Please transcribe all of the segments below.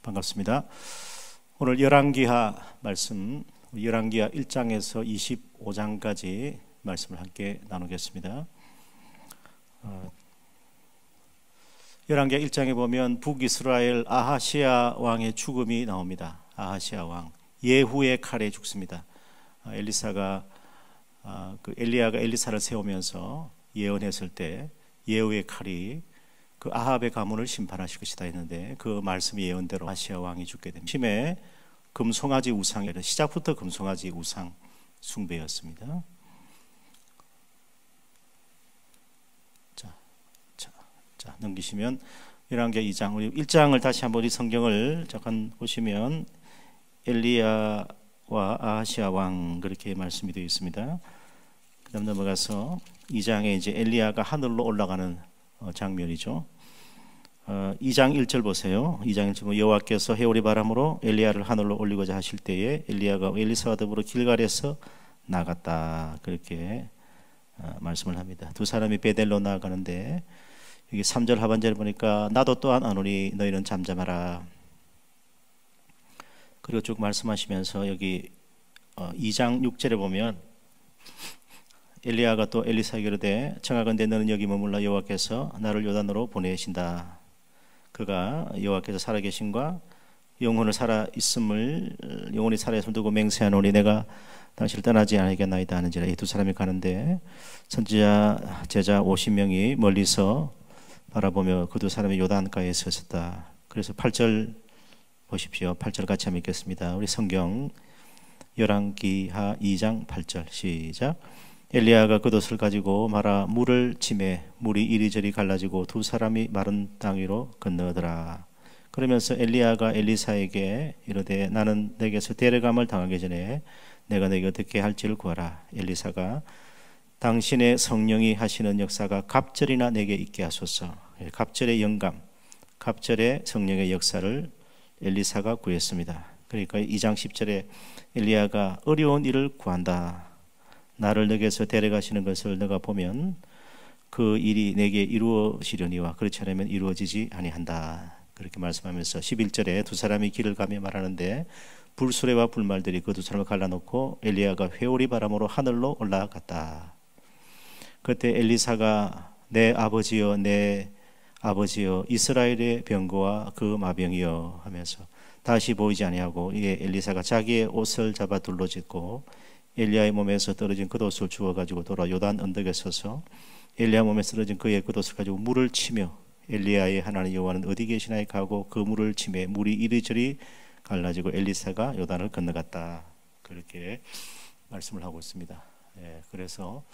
반갑습니다. 오늘 열왕기하 말씀, 열왕기하 1장에서 25장까지 말씀을 함께 나누겠습니다. 열왕기하 1장에 보면 북이스라엘 아하시아 왕의 죽음이 나옵니다. 아하시아 왕, 예후의 칼에 죽습니다. 엘리야가 엘리사를 세우면서 예언했을 때 예후의 칼이 그 아합의 가문을 심판하실 것이다 했는데, 그 말씀 예언대로 아하시아 왕이 죽게 됩니다. 심해 금송아지 우상에 시작부터 금송아지 우상 숭배였습니다. 자, 넘기시면 열왕기하 2장, 우리 1장을 다시 한번 이 성경을 잠깐 보시면 엘리야와 아하시아 왕 그렇게 말씀이 되어 있습니다. 그다음 넘어가서 2장에 이제 엘리야가 하늘로 올라가는 장면이죠. 2장 1절 보세요. 2장 1절, 여호와께서 해오리 바람으로 엘리야를 하늘로 올리고자 하실 때에 엘리야가 엘리사와 더불어 길갈에서 나갔다, 그렇게 말씀을 합니다. 두 사람이 베델로 나아가는데, 여기 3절 하반절에 보니까 나도 또한 안 오니 너희는 잠잠하라. 그리고 쭉 말씀하시면서 여기 2장 6절에 보면 엘리야가 또 엘리사에게 이르되 청하건대 너는 여기 머물라, 여호와께서 나를 요단으로 보내신다. 그가 여호와께서 살아계심과 영혼이 살아있음을 두고 맹세하노니 내가 당신을 떠나지 아니하겠나이다 하는지라. 이 두 사람이 가는데 선지자 제자 50명이 멀리서 바라보며 그 두 사람이 요단가에 섰다. 그래서 8절 보십시오. 8절 같이 한번 읽겠습니다. 우리 성경 열왕기하 2장 8절 시작. 엘리야가 겉옷을 가지고 말아 물을 치매 물이 이리저리 갈라지고 두 사람이 마른 땅 위로 건너더라. 그러면서 엘리야가 엘리사에게 이르되 나는 내게서 데려감을 당하기 전에 내가 내게 어떻게 할지를 구하라. 엘리사가 당신의 성령이 하시는 역사가 갑절이나 내게 있게 하소서. 갑절의 영감, 갑절의 성령의 역사를 엘리사가 구했습니다. 그러니까 2장 10절에 엘리야가 어려운 일을 구한다. 나를 너에게서 데려가시는 것을 너가 보면 그 일이 내게 이루어지려니와 그렇지 않으면 이루어지지 아니한다, 그렇게 말씀하면서 11절에 두 사람이 길을 가며 말하는데 불수레와 불말들이 그 두 사람을 갈라놓고 엘리야가 회오리 바람으로 하늘로 올라갔다. 그때 엘리사가 내 아버지여 이스라엘의 병거와 그 마병이여 하면서 다시 보이지 아니하고, 이에 엘리사가 자기의 옷을 잡아 둘러짓고 엘리야의 몸에서 떨어진 겉옷을 주워가지고 돌아 요단 언덕에 서서 엘리야 몸에서 떨어진 그의 겉옷을 가지고 물을 치며 엘리야의 하나님 여호와는 어디 계시나이까 하고 그 물을 치매 물이 이리저리 갈라지고 엘리사가 요단을 건너갔다, 그렇게 말씀을 하고 있습니다. 그래서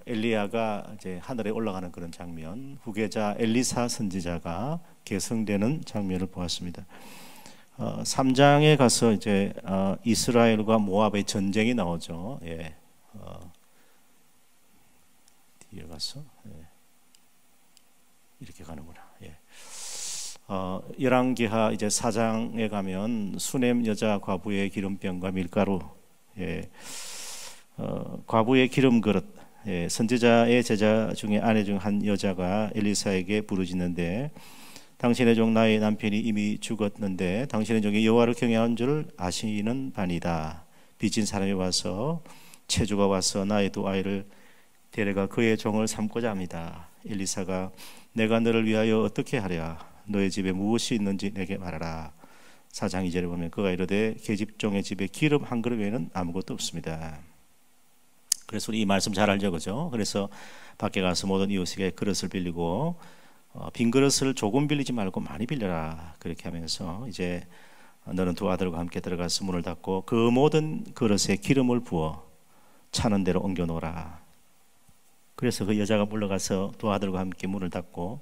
엘리야가 이제 하늘에 올라가는 그런 장면, 후계자 엘리사 선지자가 계승되는 장면을 보았습니다. 3장에 가서 이제 이스라엘과 모압의 전쟁이 나오죠. 뒤에 가서 이렇게 가는구나. 열왕기하 이제 4장에 가면 수넴 여자 과부의 기름병과 밀가루, 과부의 기름 그릇, 선지자의 제자 중에 아내 중 한 여자가 엘리사에게 부르짖는데 당신의 종 나의 남편이 이미 죽었는데 당신의 종이 여호와를 경외하는 줄 아시는 바니다. 빚진 사람이 와서 체주가 와서 나의 두 아이를 데려가 그의 종을 삼고자 합니다. 엘리사가 내가 너를 위하여 어떻게 하랴? 너의 집에 무엇이 있는지 내게 말하라. 4장 2절에 보면 그가 이르되 계집종의 집에 기름 한 그릇 외에는 아무것도 없습니다. 그래서 우리 이 말씀 잘 알죠, 그죠? 그래서 밖에 가서 모든 이웃에게 그릇을 빌리고 빈 그릇을 조금 빌리지 말고 많이 빌려라, 그렇게 하면서 이제 너는 두 아들과 함께 들어가서 문을 닫고 그 모든 그릇에 기름을 부어 차는 대로 옮겨 놓으라. 그래서 그 여자가 물러가서 두 아들과 함께 문을 닫고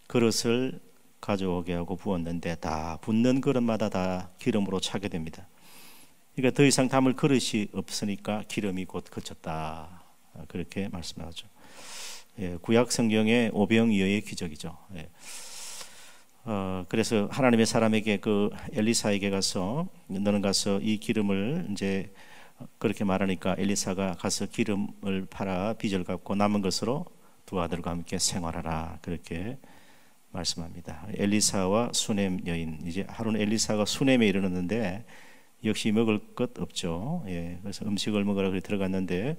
그릇을 가져오게 하고 부었는데 다 붓는 그릇마다 다 기름으로 차게 됩니다. 그러니까 더 이상 담을 그릇이 없으니까 기름이 곧 그쳤다, 그렇게 말씀하죠. 구약 성경의 오병이어의 기적이죠. 그래서 하나님의 사람에게 그 엘리사에게 가서 너는 가서 이 기름을 이제 그렇게 말하니까 엘리사가 가서 기름을 팔아 빚을 갚고 남은 것으로 두 아들과 함께 생활하라, 그렇게 말씀합니다. 엘리사와 수넴 여인, 이제 하루는 엘리사가 수넴에 이르렀는데 역시 먹을 것 없죠. 그래서 음식을 먹으라 그래 들어갔는데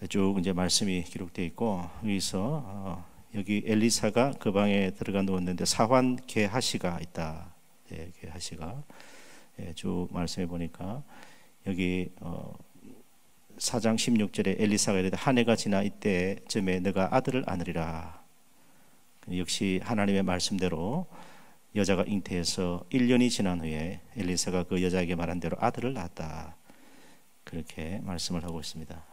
쭉 이제 말씀이 기록되어 있고, 여기서 여기 엘리사가 그 방에 들어가 누웠는데 사환 게하시가 있다. 게하시가 쭉 말씀해 보니까 여기 4장 16절에 엘리사가 이르되 한 해가 지나 이때쯤에 너가 아들을 안으리라. 역시 하나님의 말씀대로 여자가 잉태해서 1년이 지난 후에 엘리사가 그 여자에게 말한 대로 아들을 낳았다. 그렇게 말씀을 하고 있습니다.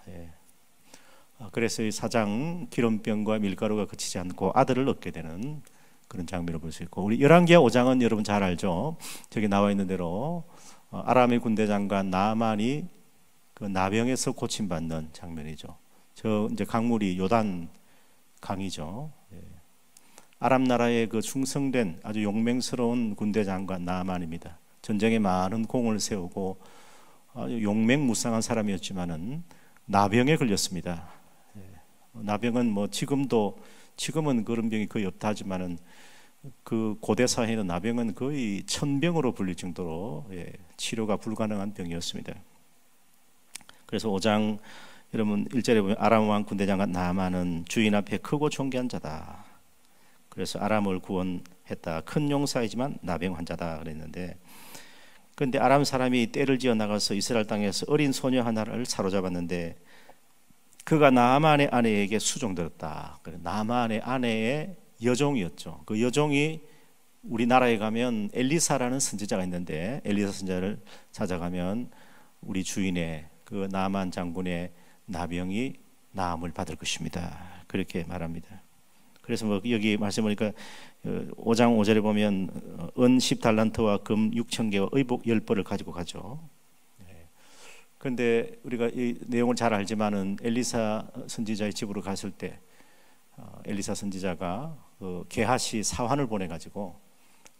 그래서 이 4장 기름병과 밀가루가 그치지 않고 아들을 얻게 되는 그런 장면을 볼 수 있고, 우리 열왕기하 5장은 여러분 잘 알죠. 저기 나와 있는 대로 아람의 군대 장관 나아만이 그 나병에서 고침받는 장면이죠. 저 이제 강물이 요단 강이죠. 아람 나라의 그 충성된 아주 용맹스러운 군대 장관 나아만입니다. 전쟁에 많은 공을 세우고 아주 용맹무쌍한 사람이었지만은 나병에 걸렸습니다. 나병은 뭐 지금은 그런 병이 거의 없다 하지만은 그 고대 사회에는 나병은 거의 천병으로 불릴 정도로 치료가 불가능한 병이었습니다. 그래서 5장 여러분 1절에 보면 아람 왕 군대 장관 나아만은 주인 앞에 크고 존귀한 자다. 그래서 아람을 구원했다. 큰 용사이지만 나병 환자다 그랬는데, 그런데 아람 사람이 떼를 지어 나가서 이스라엘 땅에서 어린 소녀 하나를 사로잡았는데 그가 나아만의 아내에게 수종되었다. 나아만의 아내의 여종이었죠. 그 여종이 우리나라에 가면 엘리사라는 선지자가 있는데, 엘리사 선지자를 찾아가면 우리 주인의 그 나아만 장군의 나병이 나음을 받을 것입니다. 그렇게 말합니다. 그래서 뭐 여기 말씀 보니까 5장 5절에 보면 은 10달란트와 금 6,000개와 의복 10벌을 가지고 가죠. 그런데 우리가 이 내용을 잘 알지만은 엘리사 선지자의 집으로 갔을 때 엘리사 선지자가 그 게하시 사환을 보내 가지고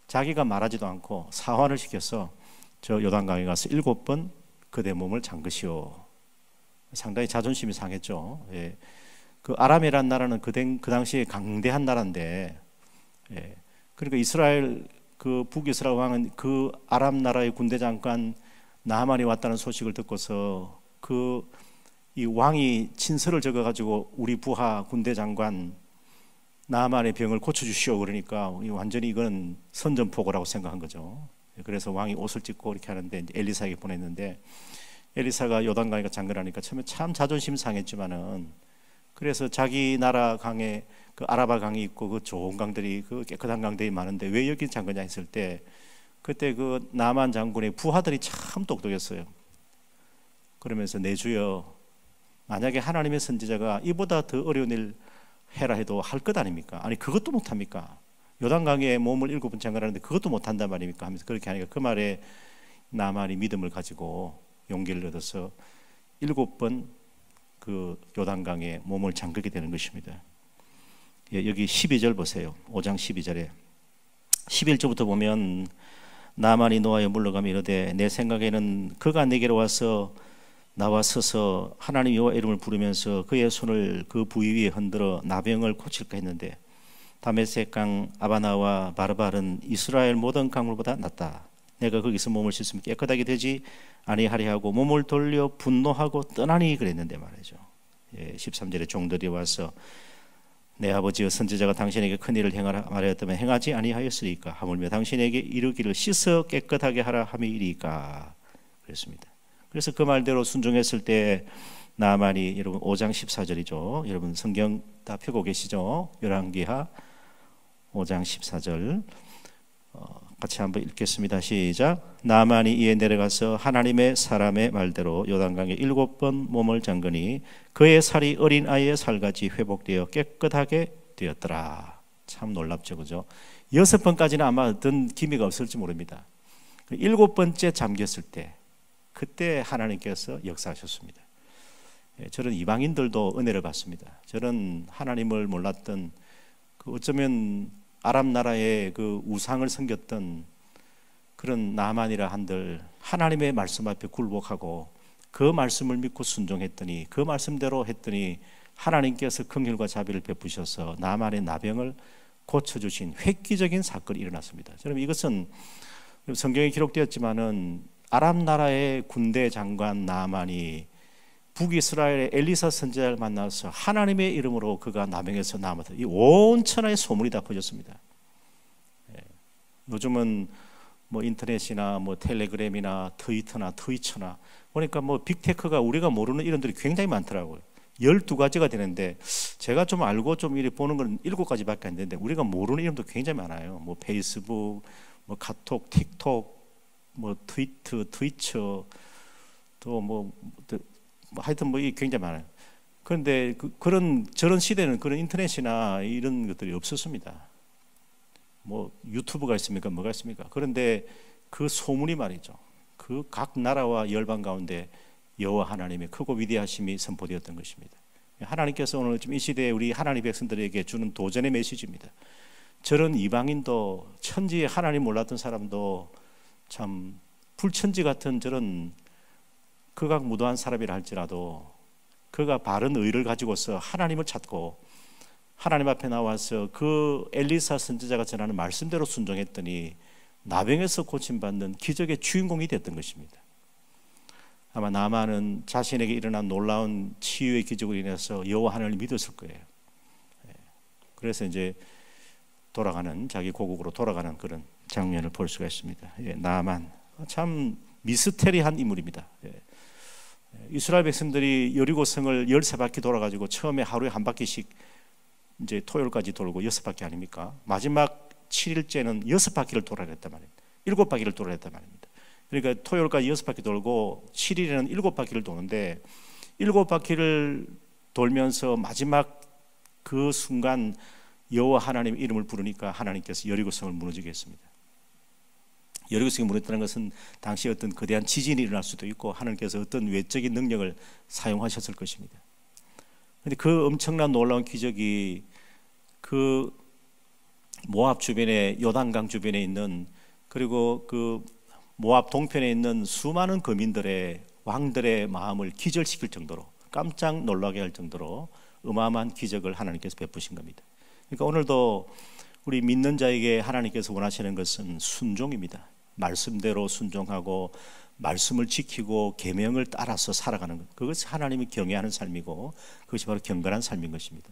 자기가 말하지도 않고 사환을 시켜서 저 요단강에 가서 7번 그대 몸을 잠그시오. 상당히 자존심이 상했죠. 그 아람이란 나라는 그 당시에 강대한 나라인데, 그러니까 이스라엘 그 북이스라엘 왕은 그 아람 나라의 군대 장관 나아만이 왔다는 소식을 듣고서 그 이 왕이 친서를 적어가지고 우리 부하 군대 장관 나아만의 병을 고쳐주시오 그러니까 완전히 이거는 선전포고라고 생각한 거죠. 그래서 왕이 옷을 찢고 이렇게 하는데 엘리사에게 보냈는데, 엘리사가 요단강에 잠그라니까 처음에 참 자존심 상했지만은, 그래서 자기 나라 강에 그 아라바 강이 있고 그 좋은 강들이 그 깨끗한 강들이 많은데 왜 여기 잠그냐 했을 때, 그때 그 나만 장군의 부하들이 참 똑똑했어요. 그러면서 내 주여, 만약에 하나님의 선지자가 이보다 더 어려운 일 해라 해도 할 것 아닙니까? 아니 그것도 못합니까? 요단강에 몸을 7번 잠그라는데 그것도 못한단 말입니까? 하면서 그렇게 하니까 그 말에 나만이 믿음을 가지고 용기를 얻어서 7번 그 요단강에 몸을 잠그게 되는 것입니다. 여기 12절 보세요. 5장 12절에 11절부터 보면 나만이 노아에 물러가며 이르되 내 생각에는 그가 내게로 와서 나와 서서 하나님 여호와 이름을 부르면서 그의 손을 그 부위 위에 흔들어 나병을 고칠까 했는데 다메섹 강 아바나와 바르발은 이스라엘 모든 강물보다 낫다. 내가 거기서 몸을 씻으면 깨끗하게 되지 아니하리 하고 몸을 돌려 분노하고 떠나니 그랬는데 말이죠. 13절에 종들이 와서 내 아버지여 선지자가 당신에게 큰 일을 행하라 말하였다면 행하지 아니하였으리까? 하물며 당신에게 이르기를 씻어 깨끗하게 하라 함이리까? 그랬습니다. 그래서 그 말대로 순종했을 때 나아만이, 여러분 5장 14절이죠. 여러분 성경 다 펴고 계시죠? 열왕기하 5장 14절 같이 한번 읽겠습니다. 시작. 나아만이 이에 내려가서 하나님의 사람의 말대로 요단강에 7번 몸을 잠그니 그의 살이 어린 아이의 살같이 회복되어 깨끗하게 되었더라. 참 놀랍죠, 그죠? 6번까지는 아마 어떤 기미가 없을지 모릅니다. 7번째 잠겼을 때 그때 하나님께서 역사하셨습니다. 저는 이방인들도 은혜를 받습니다. 저는 하나님을 몰랐던 그 어쩌면 아람 나라의 그 우상을 섬겼던 그런 나만이라 한들 하나님의 말씀 앞에 굴복하고 그 말씀을 믿고 순종했더니, 그 말씀대로 했더니 하나님께서 긍휼과 자비를 베푸셔서 나만의 나병을 고쳐주신 획기적인 사건이 일어났습니다. 여러분, 이것은 성경에 기록되었지만은 아람 나라의 군대 장관 나만이 북이스라엘의 엘리사 선지자를 만나서 하나님의 이름으로 그가 나병에서 나았다. 이 온 천하의 소문이 다 퍼졌습니다. 요즘은 뭐 인터넷이나 뭐 텔레그램이나 트위터나 트위처나 보니까 뭐 빅테크가 우리가 모르는 이름들이 굉장히 많더라고요. 12가지가 되는데 제가 좀 알고 좀 이렇게 보는 건 7가지밖에 안 되는데 우리가 모르는 이름도 굉장히 많아요. 뭐 페이스북, 뭐 카톡, 틱톡, 뭐 트위터, 트위처, 또 뭐 하여튼 뭐 이게 굉장히 많아요. 그런데 저런 시대는 그런 인터넷이나 이런 것들이 없었습니다. 뭐 유튜브가 있습니까? 뭐가 있습니까? 그런데 그 소문이 말이죠. 그 각 나라와 열방 가운데 여호와 하나님의 크고 위대하심이 선포되었던 것입니다. 하나님께서 오늘 좀 이 시대에 우리 하나님 백성들에게 주는 도전의 메시지입니다. 저런 이방인도 천지에 하나님 몰랐던 사람도 참 불천지 같은 저런 극악무도한 사람이라 할지라도 그가 바른 의를 가지고서 하나님을 찾고 하나님 앞에 나와서 그 엘리사 선지자가 전하는 말씀대로 순종했더니 나병에서 고침받는 기적의 주인공이 됐던 것입니다. 아마 나만은 자신에게 일어난 놀라운 치유의 기적으로 인해서 여호와 하나님을 믿었을 거예요. 그래서 이제 자기 고국으로 돌아가는 그런 장면을 볼 수가 있습니다. 나만 참 미스테리한 인물입니다. 이스라엘 백성들이 여리고성을 13바퀴 돌아가지고 처음에 하루에 한 바퀴씩 이제 토요일까지 돌고 6바퀴 아닙니까? 마지막 7일째는 6바퀴를 돌아야 했단 말입니다. 7바퀴를 돌아야 했단 말입니다. 그러니까 토요일까지 6바퀴 돌고 7일에는 7바퀴를 도는데 7바퀴를 돌면서 마지막 그 순간 여호와 하나님의 이름을 부르니까 하나님께서 여리고성을 무너지게 했습니다. 여리고성이 무너졌다는 것은 당시 어떤 거대한 지진이 일어날 수도 있고 하나님께서 어떤 외적인 능력을 사용하셨을 것입니다. 그런데 그 엄청난 놀라운 기적이 그 모압 주변에 요단강 주변에 있는 그리고 그 모압 동편에 있는 수많은 거민들의 왕들의 마음을 기절시킬 정도로 깜짝 놀라게 할 정도로 어마어마한 기적을 하나님께서 베푸신 겁니다. 그러니까 오늘도 우리 믿는 자에게 하나님께서 원하시는 것은 순종입니다. 말씀대로 순종하고 말씀을 지키고 계명을 따라서 살아가는 것, 그것이 하나님이 경외하는 삶이고 그것이 바로 경건한 삶인 것입니다.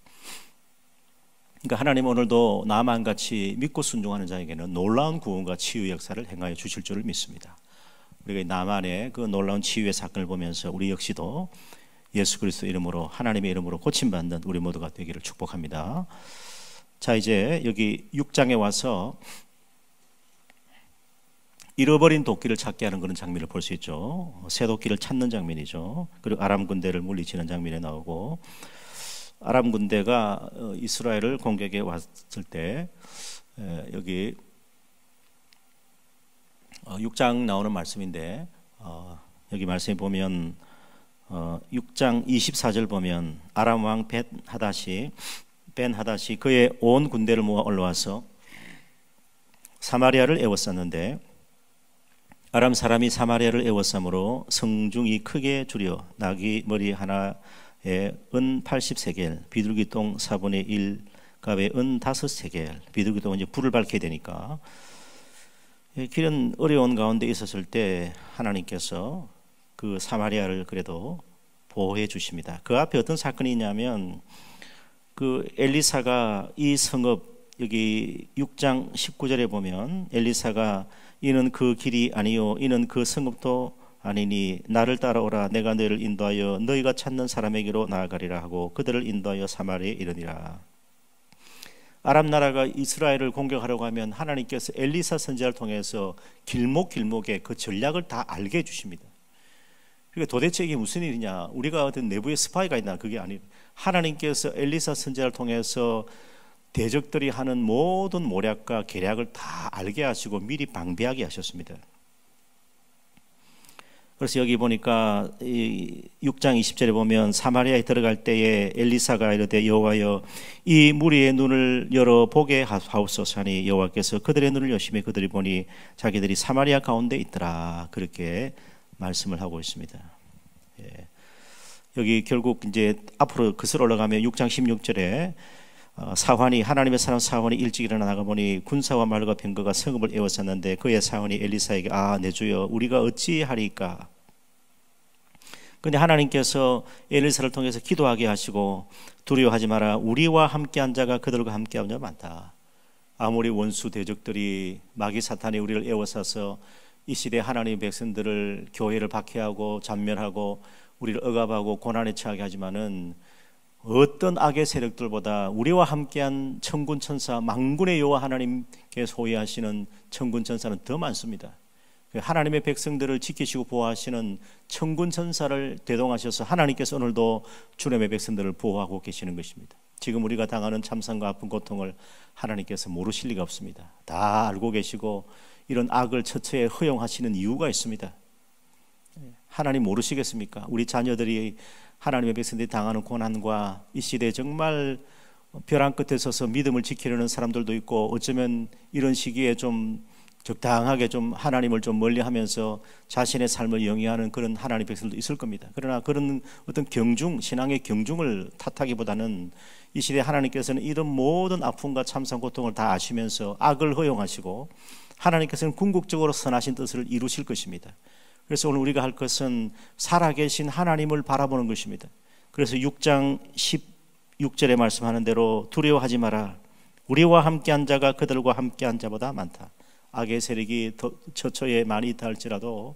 그러니까 하나님 오늘도 나만같이 믿고 순종하는 자에게는 놀라운 구원과 치유 역사를 행하여 주실 줄을 믿습니다. 우리가 나만의 그 놀라운 치유의 사건을 보면서 우리 역시도 예수 그리스도 이름으로 하나님의 이름으로 고침받는 우리 모두가 되기를 축복합니다. 자, 이제 여기 6장에 와서 잃어버린 도끼를 찾게 하는 그런 장면을 볼 수 있죠. 새 도끼를 찾는 장면이죠. 그리고 아람 군대를 물리치는 장면이 나오고 아람 군대가 이스라엘을 공격해 왔을 때 여기 6장 나오는 말씀인데 여기 말씀에 보면 6장 24절 보면 아람 왕 벤하닷이 그의 온 군대를 모아 올라와서 사마리아를 에워쌌는데 아람 사람이 사마리아를 에워싸므로 성중이 크게 줄여 나귀 머리 하나에 은 80세겔 비둘기똥 4분의 1 값에 은 5세겔 비둘기똥은 이제 불을 밝혀야 되니까 길은 어려운 가운데 있었을 때 하나님께서 그 사마리아를 그래도 보호해 주십니다. 그 앞에 어떤 사건이 있냐면 그 엘리사가 이 성읍 여기 6장 19절에 보면 엘리사가 이는 그 길이 아니요 이는 그 성읍도 아니니 나를 따라오라 내가 너희를 인도하여 너희가 찾는 사람에게로 나아가리라 하고 그들을 인도하여 사마리아에 이르니라. 아람 나라가 이스라엘을 공격하려고 하면 하나님께서 엘리사 선지자를 통해서 길목길목에 그 전략을 다 알게 해주십니다. 그러니까 도대체 이게 무슨 일이냐, 우리가 어떤 내부에 스파이가 있나, 그게 아니에요. 하나님께서 엘리사 선지자를 통해서 대적들이 하는 모든 모략과 계략을 다 알게 하시고 미리 방비하게 하셨습니다. 그래서 여기 보니까 6장 20절에 보면 사마리아에 들어갈 때에 엘리사가 이르되 여호와여 이 무리의 눈을 열어 보게 하옵소서 하니 여호와께서 그들의 눈을 여시매 그들이 보니 자기들이 사마리아 가운데 있더라, 그렇게 말씀을 하고 있습니다. 여기 결국 이제 앞으로 그슬 올라가면 6장 16절에 사환이 하나님의 사람 사환이 일찍 일어나 나가 보니 군사와 말과 병거가 성읍을 에워쌌는데 그의 사환이 엘리사에게 내 주여 우리가 어찌하리까. 근데 하나님께서 엘리사를 통해서 기도하게 하시고 두려워하지 마라. 우리와 함께한 자가 그들과 함께한 자가 많다. 아무리 원수 대적들이 마귀 사탄이 우리를 에워싸서 이 시대 하나님의 백성들을 교회를 박해하고 잔멸하고 우리를 억압하고 고난에 처하게 하지만은 어떤 악의 세력들보다 우리와 함께한 천군 천사 만군의 여호와 하나님께 소유하시는 천군 천사는 더 많습니다. 하나님의 백성들을 지키시고 보호하시는 천군 천사를 대동하셔서 하나님께서 오늘도 주님의 백성들을 보호하고 계시는 것입니다. 지금 우리가 당하는 참상과 아픈 고통을 하나님께서 모르실 리가 없습니다. 다 알고 계시고 이런 악을 처처에 허용하시는 이유가 있습니다. 하나님 모르시겠습니까? 우리 자녀들이 하나님의 백성들이 당하는 고난과 이 시대에 정말 벼랑 끝에 서서 믿음을 지키려는 사람들도 있고 어쩌면 이런 시기에 좀 적당하게 좀 하나님을 좀 멀리하면서 자신의 삶을 영위하는 그런 하나님의 백성들도 있을 겁니다. 그러나 그런 어떤 경중, 신앙의 경중을 탓하기보다는 이 시대에 하나님께서는 이런 모든 아픔과 참상 고통을 다 아시면서 악을 허용하시고 하나님께서는 궁극적으로 선하신 뜻을 이루실 것입니다. 그래서 오늘 우리가 할 것은 살아계신 하나님을 바라보는 것입니다. 그래서 6장 16절에 말씀하는 대로 두려워하지 마라. 우리와 함께한 자가 그들과 함께한 자보다 많다. 악의 세력이 처처에 많이 있다 할지라도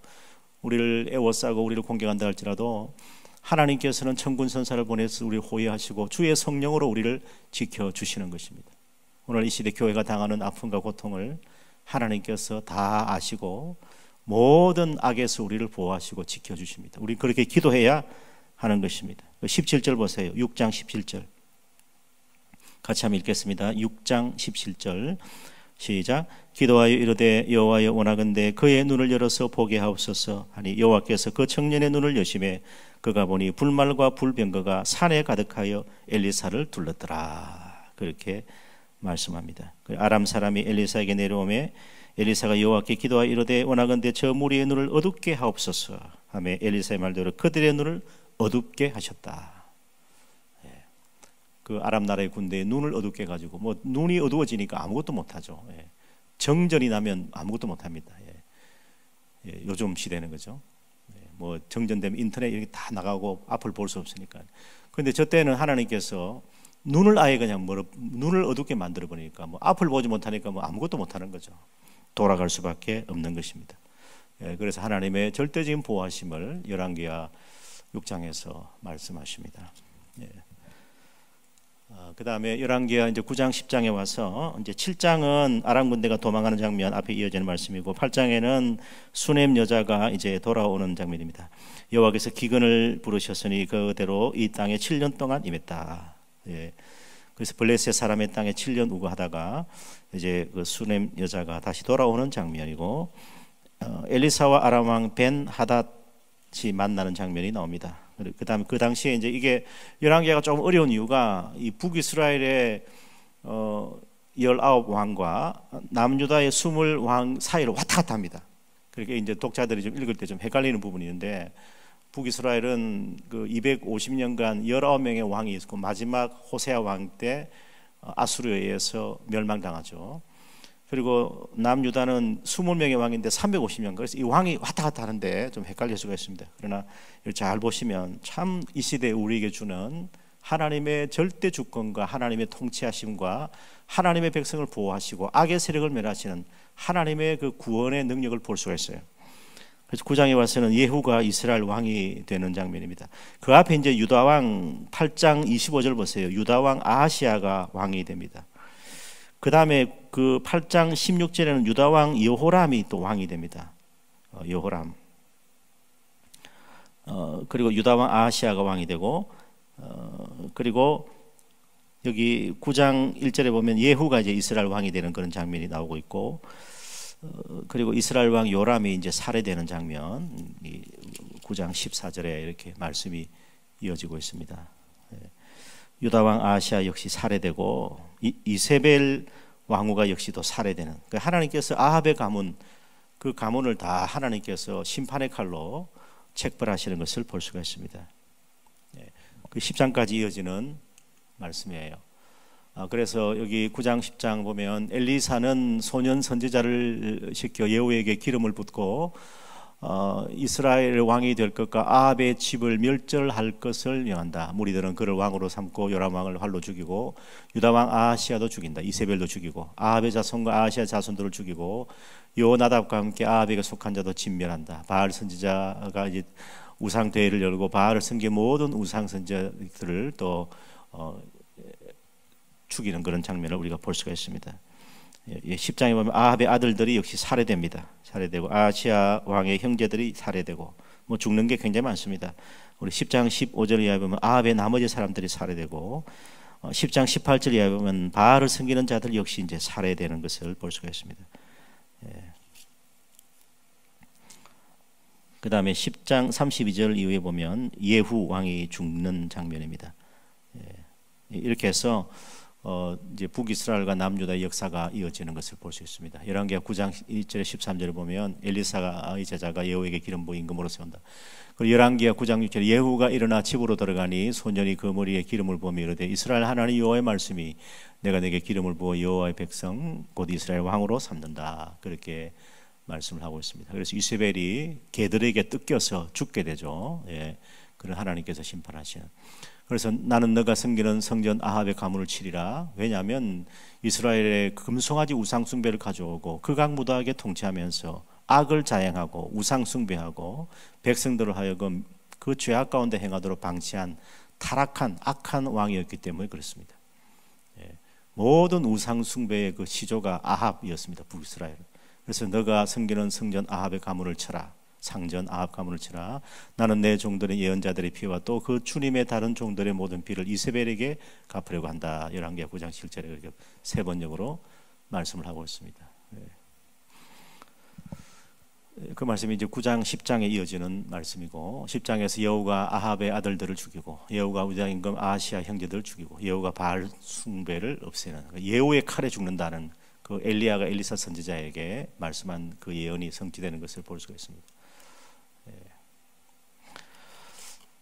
우리를 애워싸고 우리를 공격한다 할지라도 하나님께서는 천군 천사를 보내서 우리를 호위하시고 주의 성령으로 우리를 지켜주시는 것입니다. 오늘 이 시대 교회가 당하는 아픔과 고통을 하나님께서 다 아시고 모든 악에서 우리를 보호하시고 지켜주십니다. 우리 그렇게 기도해야 하는 것입니다. 17절 보세요. 6장 17절 같이 한번 읽겠습니다. 6장 17절 시작. 기도하여 이르되 여호와여 원하건대 그의 눈을 열어서 보게 하옵소서 하니 여호와께서 그 청년의 눈을 여심해 그가 보니 불말과 불병거가 산에 가득하여 엘리사를 둘렀더라. 그렇게 말씀합니다. 아람 사람이 엘리사에게 내려오매 엘리사가 여호와께 기도하여 이르되 원하건대 저 무리의 눈을 어둡게 하옵소서 하며 엘리사의 말대로 그들의 눈을 어둡게 하셨다. 그 아람 나라의 군대에 눈을 어둡게 가지고 뭐 눈이 어두워지니까 아무것도 못하죠. 정전이 나면 아무것도 못합니다. 요즘 시대는 그죠. 뭐 정전되면 인터넷 이렇게 다 나가고 앞을 볼 수 없으니까. 그런데 저 때는 하나님께서 눈을 아예 그냥 눈을 어둡게 만들어 버리니까 뭐 앞을 보지 못하니까 뭐 아무것도 못하는 거죠. 돌아갈 수밖에 없는 것입니다. 그래서 하나님의 절대적인 보호하심을 열왕기하 6장에서 말씀하십니다. 그 다음에 열왕기하 이제 9장 10장에 와서 이제 7장은 아람 군대가 도망가는 장면 앞에 이어지는 말씀이고 8장에는 수넴 여자가 이제 돌아오는 장면입니다. 여호와께서 기근을 부르셨으니 그대로 이 땅에 7년 동안 임했다. 그래서 블레셋 사람의 땅에 7년 우거하다가 이제 그 수넴 여자가 다시 돌아오는 장면이고 엘리사와 아람 왕 벤 하닷이 만나는 장면이 나옵니다. 그다음 그 당시에 이제 이게 열왕기가 조금 어려운 이유가 이 북이스라엘의 19왕과 남유다의 20왕 사이를 왔다 갔다 합니다. 그렇게 이제 독자들이 좀 읽을 때 좀 헷갈리는 부분이 있는데 북이스라엘은 그 250년간 19명의 왕이 있었고 마지막 호세아 왕 때 아수르에 의해서 멸망당하죠. 그리고 남유다는 20명의 왕인데 350년. 그래서 이 왕이 왔다 갔다 하는데 좀 헷갈릴 수가 있습니다. 그러나 잘 보시면 참 이 시대에 우리에게 주는 하나님의 절대 주권과 하나님의 통치하심과 하나님의 백성을 보호하시고 악의 세력을 멸하시는 하나님의 그 구원의 능력을 볼 수가 있어요. 그래서 9장에 와서는 예후가 이스라엘 왕이 되는 장면입니다. 그 앞에 이제 유다 왕 8장 25절 보세요. 유다 왕 아하시아가 왕이 됩니다. 그 다음에 그 8장 16절에는 유다 왕 여호람이 또 왕이 됩니다. 여호람. 그리고 유다 왕 아하시아가 왕이 되고 그리고 여기 9장 1절에 보면 예후가 이제 이스라엘 왕이 되는 그런 장면이 나오고 있고 그리고 이스라엘 왕 요람이 이제 살해되는 장면 9장 14절에 이렇게 말씀이 이어지고 있습니다. 유다 왕 아하시아 역시 살해되고 이세벨 왕후가 역시도 살해되는 하나님께서 아합의 가문 그 가문을 다 하나님께서 심판의 칼로 책벌하시는 것을 볼 수가 있습니다. 그 10장까지 이어지는 말씀이에요. 그래서 여기 9장 10장 보면 엘리사는 소년 선지자를 시켜 예후에게 기름을 붓고 이스라엘 왕이 될 것과 아합의 집을 멸절할 것을 명한다. 무리들은 그를 왕으로 삼고 요람 왕을 활로 죽이고 유다 왕 아하시아도 죽인다. 이세벨도 죽이고 아합의 자손과 아하시아 자손들을 죽이고 여호나답과 함께 아합에게 속한 자도 진멸한다. 바알 선지자가 이제 우상 대회를 열고 바알을 섬긴 모든 우상 선지자들을 또 죽이는 그런 장면을 우리가 볼 수가 있습니다. 10장에 보면 아합의 아들들이 역시 살해됩니다. 살해되고 아하시아 왕의 형제들이 살해되고 뭐 죽는 게 굉장히 많습니다. 우리 10장 15절 이하에 보면 아합의 나머지 사람들이 살해되고 10장 18절 이하에 보면 바알을 섬기는 자들 역시 이제 살해되는 것을 볼 수가 있습니다. 그 다음에 10장 32절 이후에 보면 예후 왕이 죽는 장면입니다. 이렇게 해서 이제 북이스라엘과 남유다의 역사가 이어지는 것을 볼 수 있습니다. 열왕기하 9장 1절에 13절을 보면 엘리사의 제자가 예후에게 기름 부어 임금으로 세운다. 그리고 열왕기하 9장 6절에 예후가 일어나 집으로 들어가니 소년이 그 머리에 기름을 부으며 이르되 이스라엘 하나님 여호와의 말씀이 내가 내게 기름을 부어 여호와의 백성 곧 이스라엘 왕으로 삼는다. 그렇게 말씀을 하고 있습니다. 그래서 이세벨이 개들에게 뜯겨서 죽게 되죠. 그런 하나님께서 심판하시는. 그래서 나는 너가 섬기는 성전 아합의 가문을 치리라. 왜냐하면 이스라엘의 금송아지 우상 숭배를 가져오고 극악무도하게 통치하면서 악을 자행하고 우상 숭배하고 백성들을 하여금 그 죄악 가운데 행하도록 방치한 타락한 악한 왕이었기 때문에 그렇습니다. 모든 우상 숭배의 그 시조가 아합이었습니다. 북이스라엘. 그래서 너가 섬기는 성전 아합의 가문을 쳐라. 상전 아합 가문을 치라. 나는 내 종들의 예언자들의 피와 또 그 주님의 다른 종들의 모든 피를 이세벨에게 갚으려고 한다. 열왕기하 9장 7절에 이렇게 세 번역으로 말씀을 하고 있습니다. 그 말씀이 이제 9장 10장에 이어지는 말씀이고 10장에서 여호가 아합의 아들들을 죽이고 여호가 우자 임금 아하시아 형제들을 죽이고 여호가 바알 숭배를 없애는 예후의 칼에 죽는다는 그 엘리야가 엘리사 선지자에게 말씀한 그 예언이 성취되는 것을 볼 수가 있습니다.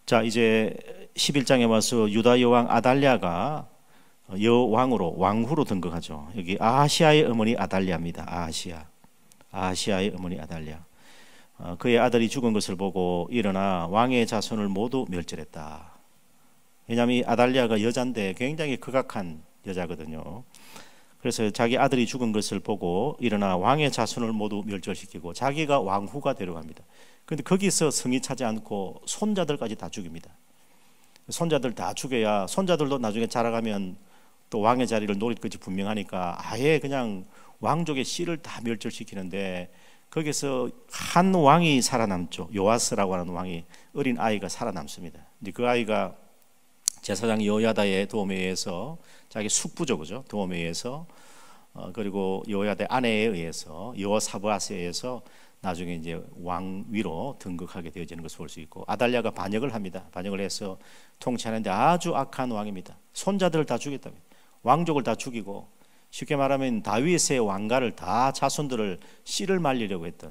자, 이제 11장에 와서 유다 여왕 아달랴가 여왕으로 왕후로 등극하죠. 여기 아하시아의 어머니 아달랴입니다. 아하시아의 어머니 아달랴. 그의 아들이 죽은 것을 보고 일어나 왕의 자손을 모두 멸절했다. 왜냐하면 이 아달랴가 여자인데 굉장히 극악한 여자거든요. 그래서 자기 아들이 죽은 것을 보고 일어나 왕의 자손을 모두 멸절시키고 자기가 왕후가 되려고 합니다. 그런데 거기서 성이 차지 않고 손자들까지 다 죽입니다. 손자들 다 죽여야 손자들도 나중에 자라가면 또 왕의 자리를 노릴 것이 분명하니까 아예 그냥 왕족의 씨를 다 멸절시키는데 거기서 한 왕이 살아남죠. 요아스라고 하는 왕이 어린 아이가 살아남습니다. 이제 그 아이가 제사장 여호야다의 도움에 의해서 자기 숙부죠, 그죠? 도움에 의해서 그리고 여호야다의 아내에 의해서 여호사브앗에 의해서 나중에 이제 왕위로 등극하게 되어지는 것을 볼 수 있고 아달랴가 반역을 합니다. 반역을 해서 통치하는데 아주 악한 왕입니다. 손자들을 다 죽였다고 왕족을 다 죽이고 쉽게 말하면 다윗의 왕가를 다 자손들을 씨를 말리려고 했던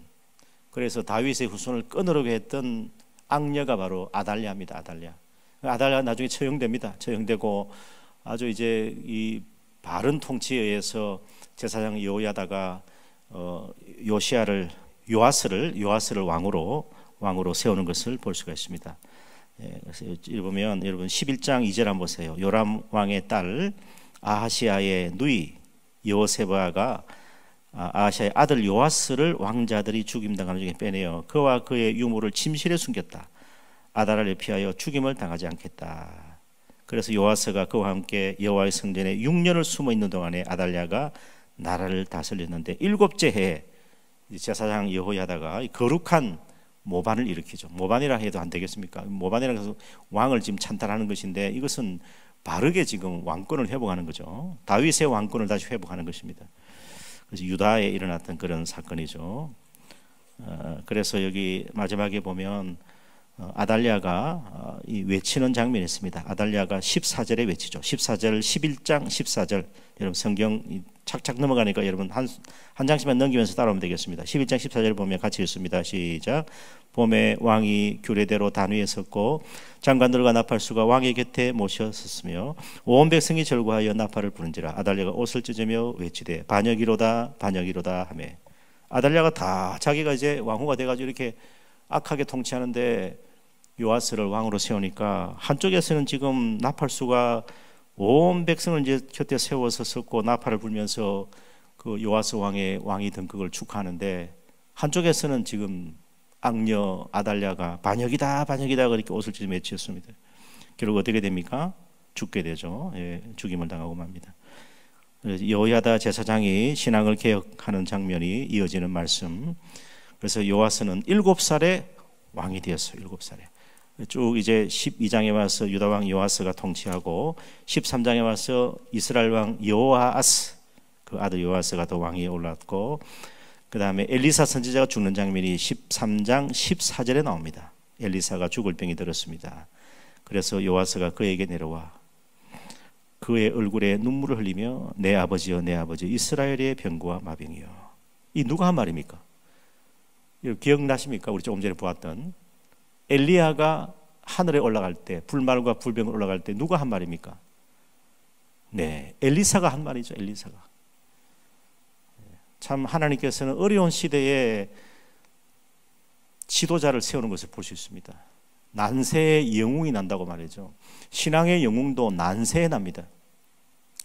그래서 다윗의 후손을 끊으려고 했던 악녀가 바로 아달랴입니다. 아달랴가 나중에 처형됩니다. 처형되고 아주 이제 이 바른 통치에 의해서 제사장 여호야다가 요아스를 왕으로 세우는 것을 볼 수가 있습니다. 그래서 읽으면 여러분 11장 2절 한번 보세요. 요람 왕의 딸 아하시아의 누이 여호세바가 아하시아의 아들 요아스를 왕자들이 죽임당하는 중에 빼내어 그와 그의 유모를 침실에 숨겼다. 아달랴를 피하여 죽임을 당하지 않겠다. 그래서 요아스가 그와 함께 여호와의 성전에 6년을 숨어 있는 동안에 아달랴가 나라를 다스렸는데 7째 해에 제사장 여호야다가 거룩한 모반을 일으키죠. 모반이라 해도 안 되겠습니까? 모반이라 해서 왕을 지금 찬탈하는 것인데 이것은 바르게 지금 왕권을 회복하는 거죠. 다윗의 왕권을 다시 회복하는 것입니다. 그래서 유다에 일어났던 그런 사건이죠. 그래서 여기 마지막에 보면 아달랴가 이 외치는 장면이 있습니다. 아달랴가 14절에 외치죠. 14절, 11장 14절. 여러분 성경 착착 넘어가니까 여러분 한 장씩만 넘기면서 따라오면 되겠습니다. 11장 14절 보면 같이 읽습니다. 시작. 봄에 왕이 규례대로 단 위에 섰고 장관들과 나팔수가 왕의 곁에 모셔 섰으며 온 백성이 절구하여 나팔을 부른지라. 아달랴가 옷을 찢으며 외치되 반역이로다 반역이로다 하며. 아달랴가 다 자기가 이제 왕후가 돼가지고 이렇게 악하게 통치하는데 요아스를 왕으로 세우니까 한쪽에서는 지금 나팔수가 온 백성을 이제 곁에 세워서 섰고 나팔을 불면서 그 요아스 왕이 된 그걸 축하하는데, 한쪽에서는 지금 악녀 아달랴가 반역이다 반역이다 그렇게 옷을 찢으며 외쳤습니다. 결국 어떻게 됩니까? 죽게 되죠. 예, 죽임을 당하고 맙니다. 여호야다 제사장이 신앙을 개혁하는 장면이 이어지는 말씀. 그래서 요아스는 7살에 왕이 되었어요. 7살에. 쭉 이제 12장에 와서 유다 왕 요아스가 통치하고 13장에 와서 이스라엘 왕 여호아스, 그 아들 요아스가 또 왕위에 올랐고, 그 다음에 엘리사 선지자가 죽는 장면이 13장 14절에 나옵니다. 엘리사가 죽을 병이 들었습니다. 그래서 요아스가 그에게 내려와 그의 얼굴에 눈물을 흘리며 내 아버지여 내 아버지 이스라엘의 병과 마병이여. 이 누가 한 말입니까? 기억나십니까? 우리 조금 전에 보았던 엘리야가 하늘에 올라갈 때, 불말과 불병을 올라갈 때 누가 한 말입니까? 네, 엘리사가 한 말이죠. 엘리사가. 참 하나님께서는 어려운 시대에 지도자를 세우는 것을 볼 수 있습니다. 난세의 영웅이 난다고 말이죠. 신앙의 영웅도 난세에 납니다.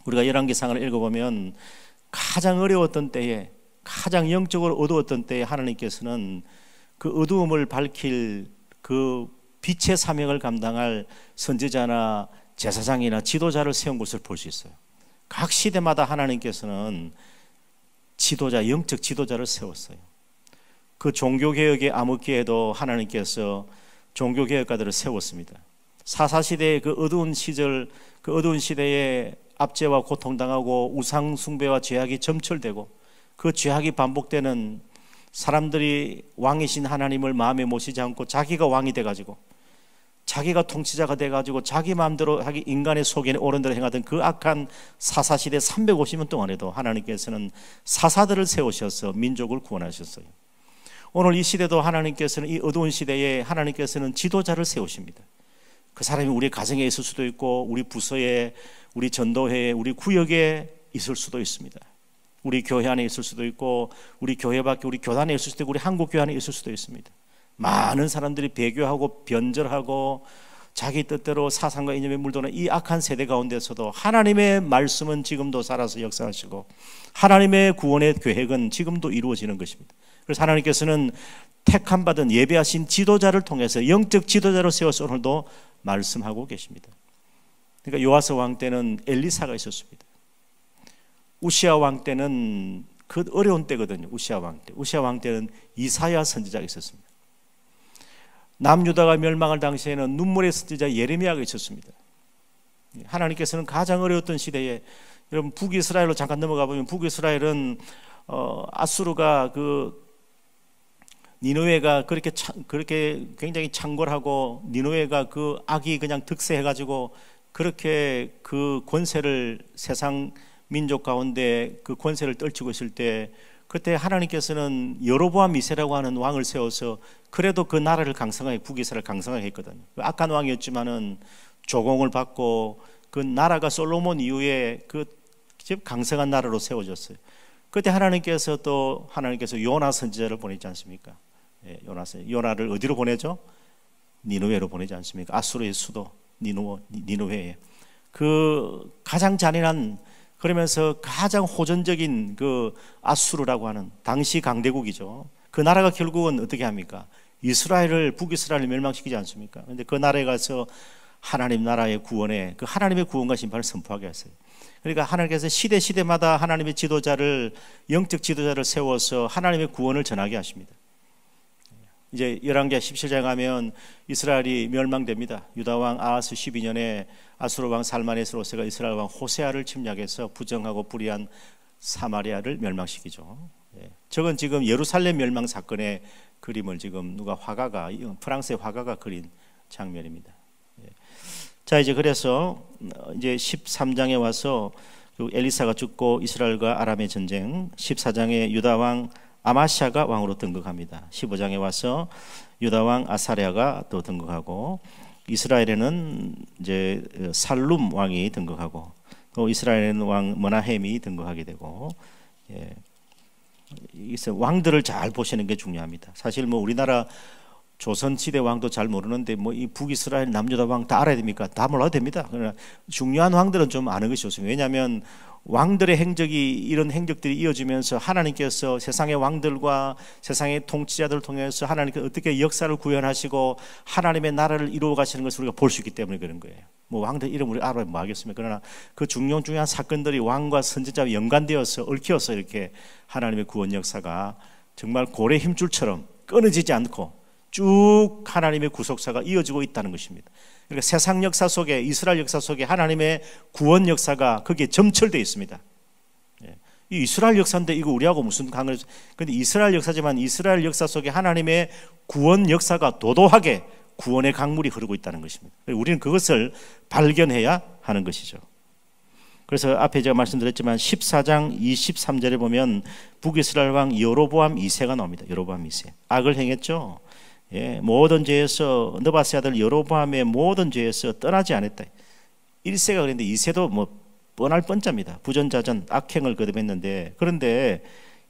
우리가 열왕기상을 읽어보면 가장 어려웠던 때에, 가장 영적으로 어두웠던 때에 하나님께서는 그 어두움을 밝힐 그 빛의 사명을 감당할 선지자나 제사장이나 지도자를 세운 것을 볼 수 있어요. 각 시대마다 하나님께서는 지도자, 영적 지도자를 세웠어요. 그 종교개혁의 암흑기에도 하나님께서 종교개혁가들을 세웠습니다. 사사시대의 그 어두운 시절, 그 어두운 시대에 압제와 고통당하고 우상숭배와 죄악이 점철되고 그 죄악이 반복되는 사람들이 왕이신 하나님을 마음에 모시지 않고 자기가 왕이 돼가지고 자기가 통치자가 돼가지고 자기 마음대로 자기 인간의 속에 옳은 대로 행하던 그 악한 사사시대 350년 동안에도 하나님께서는 사사들을 세우셔서 민족을 구원하셨어요. 오늘 이 시대도 하나님께서는, 이 어두운 시대에 하나님께서는 지도자를 세우십니다. 그 사람이 우리 가정에 있을 수도 있고 우리 부서에, 우리 전도회에, 우리 구역에 있을 수도 있습니다. 우리 교회 안에 있을 수도 있고 우리 교회 밖에 우리 교단에 있을 수도 있고 우리 한국교회 안에 있을 수도 있습니다. 많은 사람들이 배교하고 변절하고 자기 뜻대로 사상과 이념에 물드는 이 악한 세대 가운데서도 하나님의 말씀은 지금도 살아서 역사하시고 하나님의 구원의 계획은 지금도 이루어지는 것입니다. 그래서 하나님께서는 택함 받은 예배하신 지도자를 통해서 영적 지도자로 세워서 오늘도 말씀하고 계십니다. 그러니까 요아스 왕 때는 엘리사가 있었습니다. 우시야 왕 때는 그 어려운 때거든요. 우시야 왕 때는 이사야 선지자가 있었습니다. 남유다가 멸망할 당시에는 눈물의 선지자 예레미야가 있었습니다. 하나님께서는 가장 어려웠던 시대에, 여러분 북이스라엘로 잠깐 넘어가 보면 북이스라엘은 아수르가 그 니느웨가 그렇게 굉장히 창궐하고 니느웨가 그 악이 그냥 득세해가지고 그렇게 그 권세를 세상 민족 가운데 그 권세를 떨치고 있을 때, 그때 하나님께서는 여로보암 2세라고 하는 왕을 세워서 그래도 그 나라를 강성하게, 북이스라엘 강성하게 했거든요. 악한 왕이었지만은 조공을 받고 그 나라가 솔로몬 이후에 그 강성한 나라로 세워졌어요. 그때 하나님께서 요나 선지자를 보내지 않습니까? 예, 요나를 어디로 보내죠? 니느웨로 보내지 않습니까? 아수르의 수도 니느웨에 그 가장 잔인한, 그러면서 가장 호전적인 그 아수르라고 하는 당시 강대국이죠. 그 나라가 결국은 어떻게 합니까? 북이스라엘을 멸망시키지 않습니까? 그런데 그 나라에 가서 하나님 나라의 구원에, 그 하나님의 구원과 심판을 선포하게 했어요. 그러니까 하나님께서 시대마다 하나님의 지도자를, 영적 지도자를 세워서 하나님의 구원을 전하게 하십니다. 이제 열왕기하 17장에 가면 이스라엘이 멸망됩니다. 유다왕 아하스 12년에 아수르 왕 살마네스로세가 이스라엘 왕 호세아를 침략해서 부정하고 불의한 사마리아를 멸망시키죠. 저건 지금 예루살렘 멸망 사건의 그림을 지금 누가 화가가 프랑스의 화가가 그린 장면입니다. 자, 이제 그래서 이제 13장에 와서 엘리사가 죽고 이스라엘과 아람의 전쟁, 14장에 유다 왕 아마시아가 왕으로 등극합니다. 15장에 와서 유다 왕 아사랴가 또 등극하고, 이스라엘에는 이제 살룸 왕이 등극하고, 또 이스라엘에는 왕 머나헴이 등극하게 되고, 왕들을 잘 보시는 게 중요합니다. 사실 뭐 우리나라 조선 시대 왕도 잘 모르는데 뭐 이 북이스라엘 남유다 왕 다 알아야 됩니까? 다 몰라도 됩니다. 그러나 중요한 왕들은 좀 아는 것이 좋습니다. 왜냐하면 왕들의 행적이, 이런 행적들이 이어지면서 하나님께서 세상의 왕들과 세상의 통치자들을 통해서 하나님께서 어떻게 역사를 구현하시고 하나님의 나라를 이루어 가시는 것을 우리가 볼 수 있기 때문에 그런 거예요. 뭐 왕들 이름 우리 알아야 뭐 하겠습니까? 그러나 그 중요한 사건들이 왕과 선지자와 연관되어서 얽혀서 이렇게 하나님의 구원 역사가 정말 고래 힘줄처럼 끊어지지 않고 쭉 하나님의 구속사가 이어지고 있다는 것입니다. 그러니까 세상 역사 속에, 이스라엘 역사 속에 하나님의 구원 역사가 거기에 점철되어 있습니다. 이 이스라엘 역사인데 이거 우리하고 무슨 관계가 있어요? 그런데 이스라엘 역사지만 이스라엘 역사 속에 하나님의 구원 역사가 도도하게 구원의 강물이 흐르고 있다는 것입니다. 우리는 그것을 발견해야 하는 것이죠. 그래서 앞에 제가 말씀드렸지만 14장 23절에 보면 북이스라엘 왕 여로보암 2세가 나옵니다. 여로보암 2세. 악을 행했죠. 모든 죄에서, 느바세 아들 여로보암의 모든 죄에서 떠나지 않았다. 1세가 그랬는데 2세도 뭐 뻔할 뻔짜입니다. 부전자전 악행을 거듭했는데, 그런데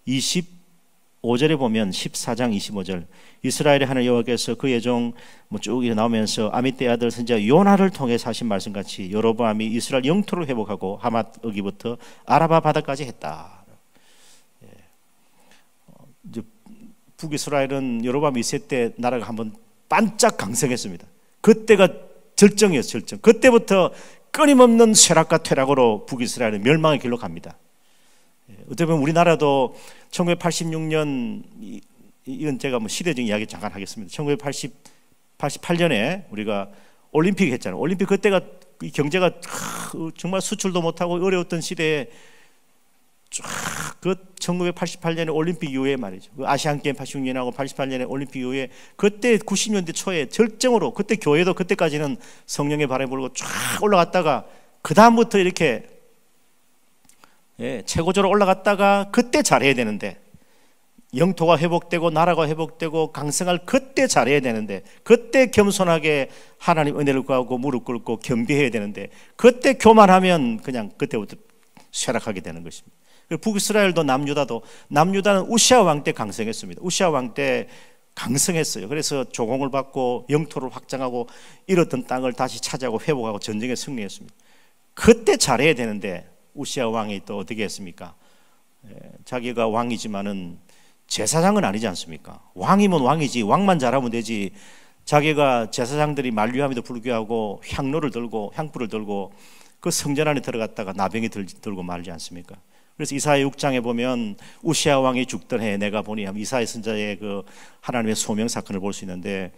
25절에 보면 14장 25절 이스라엘의 하나님 여호와께서 그의 종 쭉 나오면서 아미떼 아들 선지자 요나를 통해 하신 말씀같이 여로보암이 이스라엘 영토를 회복하고 하맛 어기부터 아라바 바다까지 했다. 북이스라엘은 여로보암 2세 때 나라가 한번 반짝 강성했습니다. 그때가 절정이었어요. 절정. 그때부터 끊임없는 쇠락과 퇴락으로 북이스라엘은 멸망의 길로 갑니다. 어떻게 보면 우리나라도 1986년, 이건 제가 뭐 시대적인 이야기 잠깐 하겠습니다. 1988년에 우리가 올림픽 했잖아요. 올림픽 그때가 경제가 정말 수출도 못하고 어려웠던 시대에 그 1988년에 올림픽 이후에 말이죠. 그 아시안게임 86년하고 88년에 올림픽 이후에 그때 90년대 초에 절정으로, 그때 교회도 그때까지는 성령의 바람이 불고 쫙 올라갔다가 그 다음부터 이렇게 최고조로 올라갔다가 그때 잘해야 되는데, 영토가 회복되고 나라가 회복되고 강성할 그때 잘해야 되는데, 그때 겸손하게 하나님 은혜를 구하고 무릎 꿇고 겸비해야 되는데, 그때 교만하면 그냥 그때부터 쇠락하게 되는 것입니다. 북이스라엘도 남유다는 우시아 왕 때 강성했습니다. 우시아 왕 때 강성했어요. 그래서 조공을 받고 영토를 확장하고 잃었던 땅을 다시 차지하고 회복하고 전쟁에 승리했습니다. 그때 잘해야 되는데 우시아 왕이 또 어떻게 했습니까? 자기가 왕이지만은 제사장은 아니지 않습니까? 왕이면 왕이지, 왕만 잘하면 되지. 자기가 제사장들이 만류함에도 불구하고 향로를 들고 향불을 들고 그 성전 안에 들어갔다가 나병이 들고 말지 않습니까? 그래서 이사야 6장에 보면 우시아 왕이 죽던 해 내가 보니 이사야 선지자의 그 하나님의 소명 사건을 볼 수 있는데,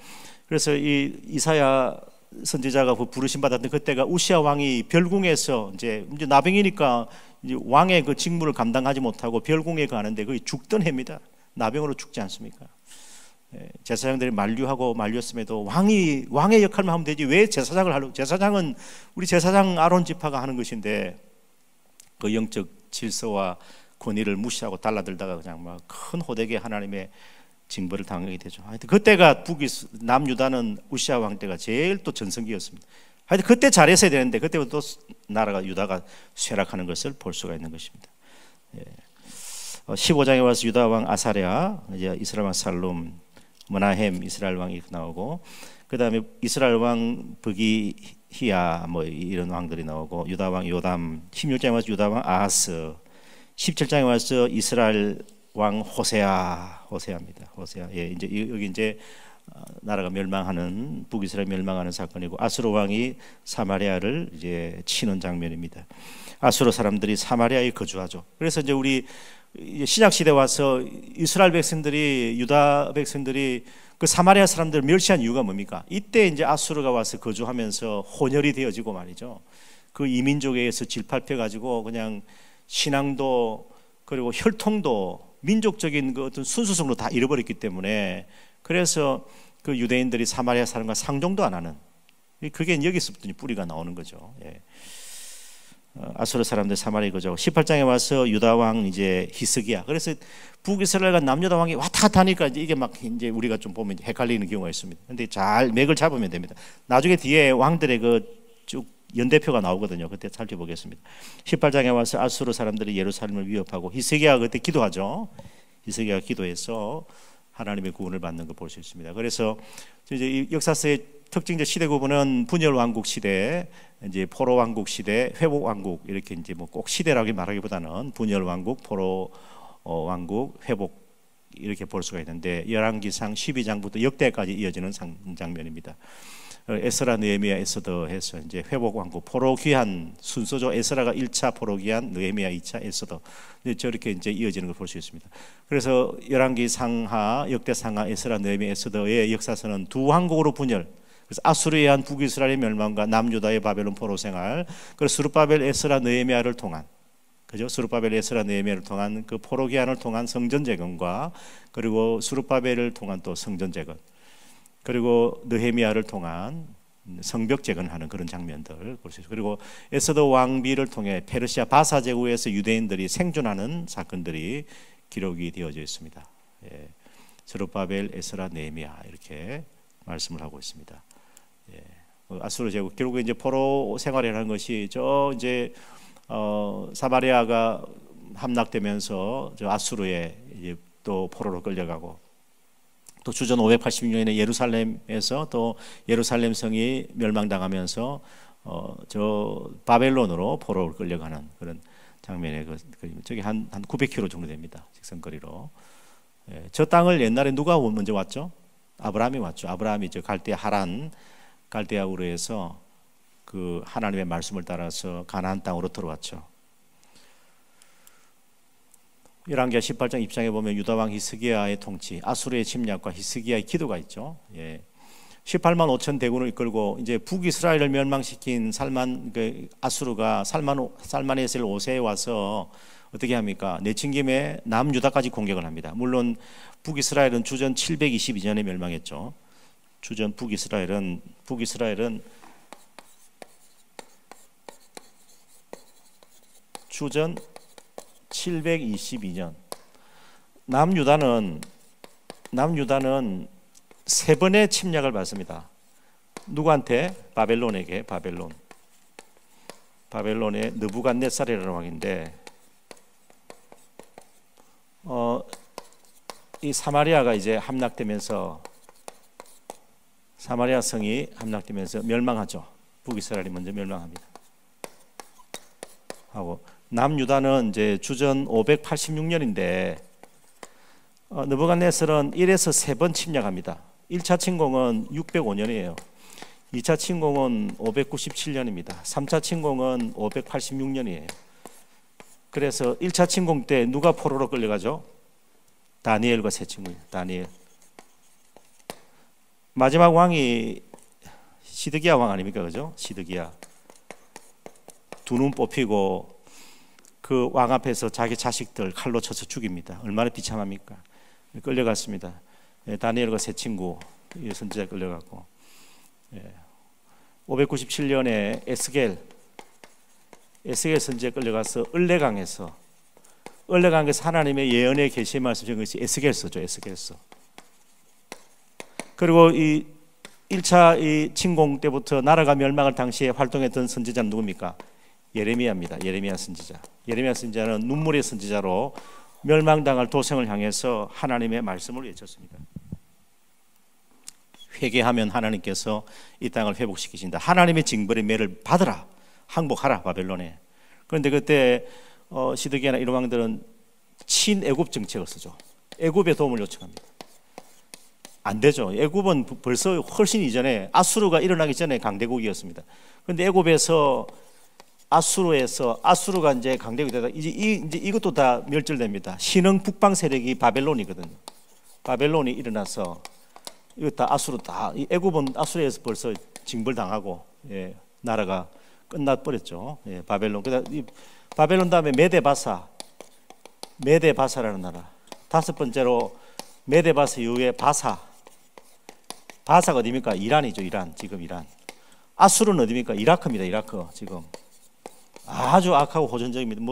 그래서 이 이사야 선지자가 부르심 받았던 그때가 우시아 왕이 별궁에서 이제 나병이니까 이제 왕의 그 직무를 감당하지 못하고 별궁에 가는데 거기 죽던 해입니다. 나병으로 죽지 않습니까? 제사장들이 만류하고 말렸음에도 왕의 역할만 하면 되지 왜 제사장을 하려고? 제사장은 우리 제사장 아론 지파가 하는 것인데 그 영적 질서와 권위를 무시하고 달라들다가 그냥 막 큰 호되게 하나님의 징벌을 당하게 되죠. 하여튼 그때가 남유다는 우시아 왕 때가 제일 또 전성기였습니다. 하여튼 그때 잘했어야 되는데 그때부터 또 나라가 유다가 쇠락하는 것을 볼 수가 있는 것입니다. 15장에 와서 유다 왕 아사랴, 이제 이스라엘 왕 살룸, 머나헴 이스라엘 왕이 나오고, 그 다음에 이스라엘 왕 브기히야 뭐 이런 왕들이 나오고, 유다 왕 요담, 16장에 와서 유다 왕 아하스, 17장에 와서 이스라엘 왕 호세아입니다. 호세아. 이제 여기 이제 나라가 멸망하는, 북이스라엘 멸망하는 사건이고, 아수르 왕이 사마리아를 이제 치는 장면입니다. 아수르 사람들이 사마리아에 거주하죠. 그래서 이제 우리 신약 시대 와서 이스라엘 백성들이, 유다 백성들이 그 사마리아 사람들을 멸시한 이유가 뭡니까? 이때 이제 아수르가 와서 거주하면서 혼혈이 되어지고 말이죠. 그 이민족에 의해서 질팔혀 가지고 그냥 신앙도 그리고 혈통도 민족적인 그 어떤 순수성도 다 잃어버렸기 때문에 그래서 그 유대인들이 사마리아 사람과 상종도 안 하는, 그게 여기서부터 뿌리가 나오는 거죠. 예. 아수르 사람들 사마리아 거죠. 18장에 와서 유다 왕 이제 히스기야. 그래서 북이스라엘과 남유다 왕이 왔다 갔다 하니까 이게 막 이제 우리가 좀 보면 헷갈리는 경우가 있습니다. 근데 잘 맥을 잡으면 됩니다. 나중에 뒤에 왕들의 그 쭉 연대표가 나오거든요. 그때 살펴보겠습니다. 18장에 와서 아수르 사람들이 예루살렘을 위협하고 히스기야가 그때 기도하죠. 히스기야가 기도해서 하나님의 구원을 받는 걸 볼 수 있습니다. 그래서 이제 이 역사서의 특징적 시대 구분은 분열 왕국 시대, 이제 포로 왕국 시대, 회복 왕국, 이렇게 이제 뭐 꼭 시대라고 말하기보다는 분열 왕국, 포로 왕국, 회복, 이렇게 볼 수가 있는데 열왕기상 12장부터 역대까지 이어지는 장면입니다. 에스라, 느헤미야, 에스더 해서 이제 회복 왕국, 포로 귀환 순서죠. 에스라가 1차 포로 귀환, 느헤미야 2차, 에스더. 저렇게 이제 이어지는 걸 볼 수 있습니다. 그래서 열왕기 상하, 역대 상하, 에스라, 느헤미야, 에스더의 역사서는 두 왕국으로 분열. 그래서 아수르에 의한 북이스라엘의 멸망과 남유다의 바벨론 포로 생활, 그리고 스룹바벨, 에스라, 느헤미야를 통한, 그죠? 스룹바벨, 에스라, 느헤미야를 통한 그 포로 귀환을 통한 성전 재건과, 그리고 스룹바벨을 통한 또 성전 재건, 그리고 느헤미야를 통한 성벽 재건하는 그런 장면들 볼 수 있어요. 그리고 에스더 왕비를 통해 페르시아 바사 제국에서 유대인들이 생존하는 사건들이 기록이 되어져 있습니다. 예. 스룹바벨, 에스라, 느헤미야 이렇게 말씀을 하고 있습니다. 예. 아수르 제국 결국 이제 포로 생활이라는 것이 저 이제 사마리아가 함락되면서 저 아수르에 이제 또 포로로 끌려가고, 또 주전 586년에 예루살렘에서 또 예루살렘 성이 멸망당하면서 저 바벨론으로 포로를 끌려가는 그런 장면의 저기 한 900km 정도 됩니다. 직선거리로. 예, 저 땅을 옛날에 누가 먼저 왔죠? 아브라함이 왔죠. 아브라함이 저 갈대아 하란, 갈대아 우르에서 그 하나님의 말씀을 따라서 가나안 땅으로 들어왔죠. 열왕기하 18장 입장에 보면 유다왕 히스기야의 통치, 아수르의 침략과 히스기야의 기도가 있죠. 예. 18만 5천 대군을 이끌고 이제 북이스라엘을 멸망시킨 아수르가 살마네셀 5세에 와서 어떻게 합니까? 내친 김에 남유다까지 공격을 합니다. 물론 북이스라엘은 주전 722년에 멸망했죠. 주전 북이스라엘은 주전 722년. 남유다는 세 번의 침략을 받습니다. 누구한테? 바벨론에게. 바벨론의 느부갓네살이라는 왕인데, 이 사마리아가 이제 함락되면서, 사마리아 성이 함락되면서 멸망하죠. 북이스라엘이 먼저 멸망합니다. 하고 남유다는 이제 주전 586년인데 느부갓네살은 1에서 3번 침략합니다. 1차 침공은 605년이에요. 2차 침공은 597년입니다. 3차 침공은 586년이에요. 그래서 1차 침공 때 누가 포로로 끌려가죠? 다니엘과 세 친구예요. 다니엘. 마지막 왕이 시드기야 왕 아닙니까? 그죠? 시드기야. 두 눈 뽑히고 그 왕 앞에서 자기 자식들 칼로 쳐서 죽입니다. 얼마나 비참합니까? 끌려갔습니다. 다니엘과 세 친구 선지자 끌려갔고, 597년에 에스겔 선지자 끌려가서 을레강에서 하나님의 예언의 계시의 말씀 적은 것이 에스겔서죠. 에스겔서. 그리고 이 1차 이 침공 때부터 나라가 멸망할 당시에 활동했던 선지자는 누굽니까? 예레미야입니다. 예레미야 선지자. 예레미야 선지자는 눈물의 선지자로 멸망당할 도성을 향해서 하나님의 말씀을 외쳤습니다. 회개하면 하나님께서 이 땅을 회복시키신다. 하나님의 징벌의 매를 받으라. 항복하라 바벨론에. 그런데 그때 시드기야나 이런 왕들은 친애굽 정책을 쓰죠. 애굽의 도움을 요청합니다. 안 되죠. 애굽은 벌써 훨씬 이전에 아수르가 일어나기 전에 강대국이었습니다. 그런데 애굽에서 아수르가 이제 강대국이 되다 이제 이것도 다 멸절됩니다. 신흥 북방 세력이 바벨론이거든요. 바벨론이 일어나서 이거 다 아수르 이 애굽은 아수르에서 벌써 징벌당하고, 예, 나라가 끝나버렸죠. 예, 바벨론. 그다음 이 바벨론 다음에 메데바사라는 나라. 다섯 번째로 메데바스 이후에 바사가 어디입니까? 이란이죠. 이란. 지금 이란. 아수르는 어디입니까? 이라크입니다. 이라크. 지금 아주 악하고 호전적입니다.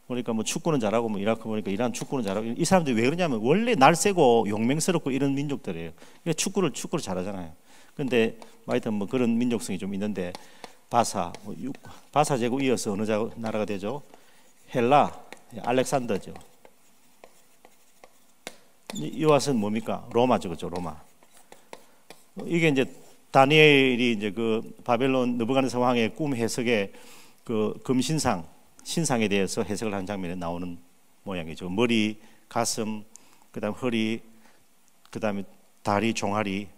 보니까 축구는 잘하고 이라크 보니까 이란 축구는 잘하고, 이 사람들이 왜 그러냐면 원래 날쌔고 용맹스럽고 이런 민족들이에요. 축구를 잘하잖아요. 근데 하여튼 그런 민족성이 좀 있는데, 바사 제국 이어서 어느 나라가 되죠? 헬라, 알렉산더죠. 이와서는 뭡니까? 로마죠, 그죠? 로마. 이게 이제 다니엘이 이제 그 바벨론 느부갓네살 왕의 꿈 해석에 그 신상에 대해서 해석을 하는 장면에 나오는 모양이죠. 머리, 가슴, 그다음 허리, 그다음에 다리, 종아리,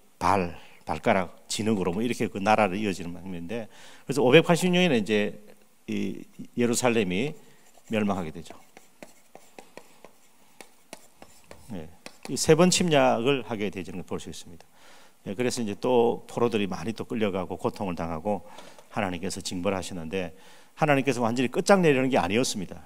발가락, 진흙으로 이렇게 그 나라를 이어지는 장면인데, 그래서 586년에 이제 이 예루살렘이 멸망하게 되죠. 네. 이 세 번 침략을 하게 되는 걸 볼 수 있습니다. 네. 그래서 이제 또 포로들이 많이 또 끌려가고 고통을 당하고 하나님께서 징벌하시는데, 하나님께서 완전히 끝장내려는 게 아니었습니다.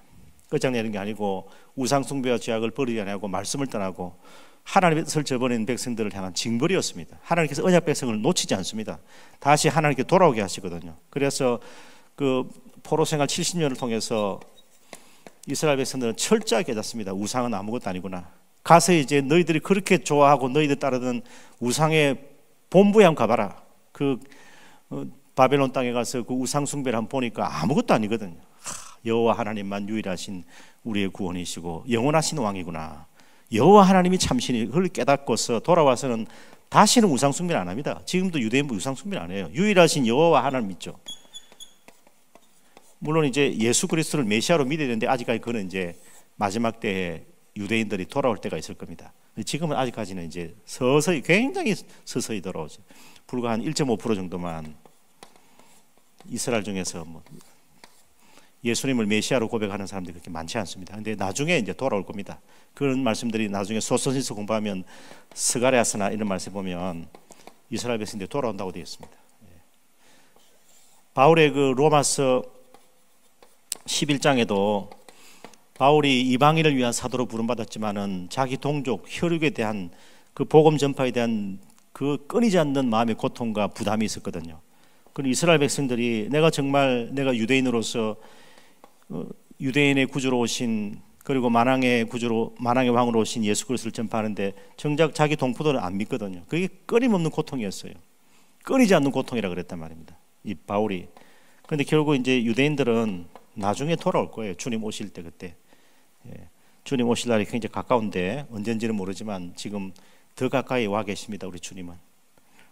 끝장내는 게 아니고 우상 숭배와 죄악을 버리지 않고 말씀을 떠나고 하나님의 뜻을 저버린 백성들을 향한 징벌이었습니다. 하나님께서 언약 백성을 놓치지 않습니다. 다시 하나님께 돌아오게 하시거든요. 그래서 그 포로 생활 70년을 통해서 이스라엘 백성들은 철저하게 깨닫습니다. 우상은 아무것도 아니구나. 가서 이제 너희들이 그렇게 좋아하고 너희들 따르던 우상의 본부에 한번 가봐라. 바벨론 땅에 가서 그 우상 숭배를 한번 보니까 아무것도 아니거든요. 여호와 하나님만 유일하신 우리의 구원이시고 영원하신 왕이구나. 여호와 하나님이 참신이 그걸 깨닫고서 돌아와서는 다시는 우상 숭배를 안 합니다. 지금도 유대인은 우상 숭배를 안 해요. 유일하신 여호와 하나님 믿죠. 물론 이제 예수 그리스도를 메시아로 믿어야 되는데 아직까지 그는 이제 마지막 때에 유대인들이 돌아올 때가 있을 겁니다. 지금은 아직까지는 이제 서서히, 굉장히 서서히 돌아오죠. 불과 한 1.5% 정도만 이스라엘 중에서 예수님을 메시아로 고백하는 사람들이 그렇게 많지 않습니다. 근데 나중에 이제 돌아올 겁니다. 그런 말씀들이 나중에 소선에서 공부하면 스가랴서나 이런 말씀 보면 이스라엘 백성들이 돌아온다고 되어 있습니다. 바울의 그 로마서 11장에도 바울이 이방인을 위한 사도로 부름받았지만은 자기 동족 혈육에 대한 그 복음 전파에 대한 그 끊이지 않는 마음의 고통과 부담이 있었거든요. 그 이스라엘 백성들이 내가 유대인으로서 유대인의 구주로 오신, 그리고 만왕의 왕으로 오신 예수 그리스도를 전파하는데 정작 자기 동포들은 안 믿거든요. 그게 끊임없는 고통이었어요. 끊이지 않는 고통이라 그랬단 말입니다. 이 바울이. 그런데 결국 이제 유대인들은 나중에 돌아올 거예요. 주님 오실 때 그때. 주님 오실 날이 굉장히 가까운데 언젠지는 모르지만 지금 더 가까이 와 계십니다. 우리 주님은.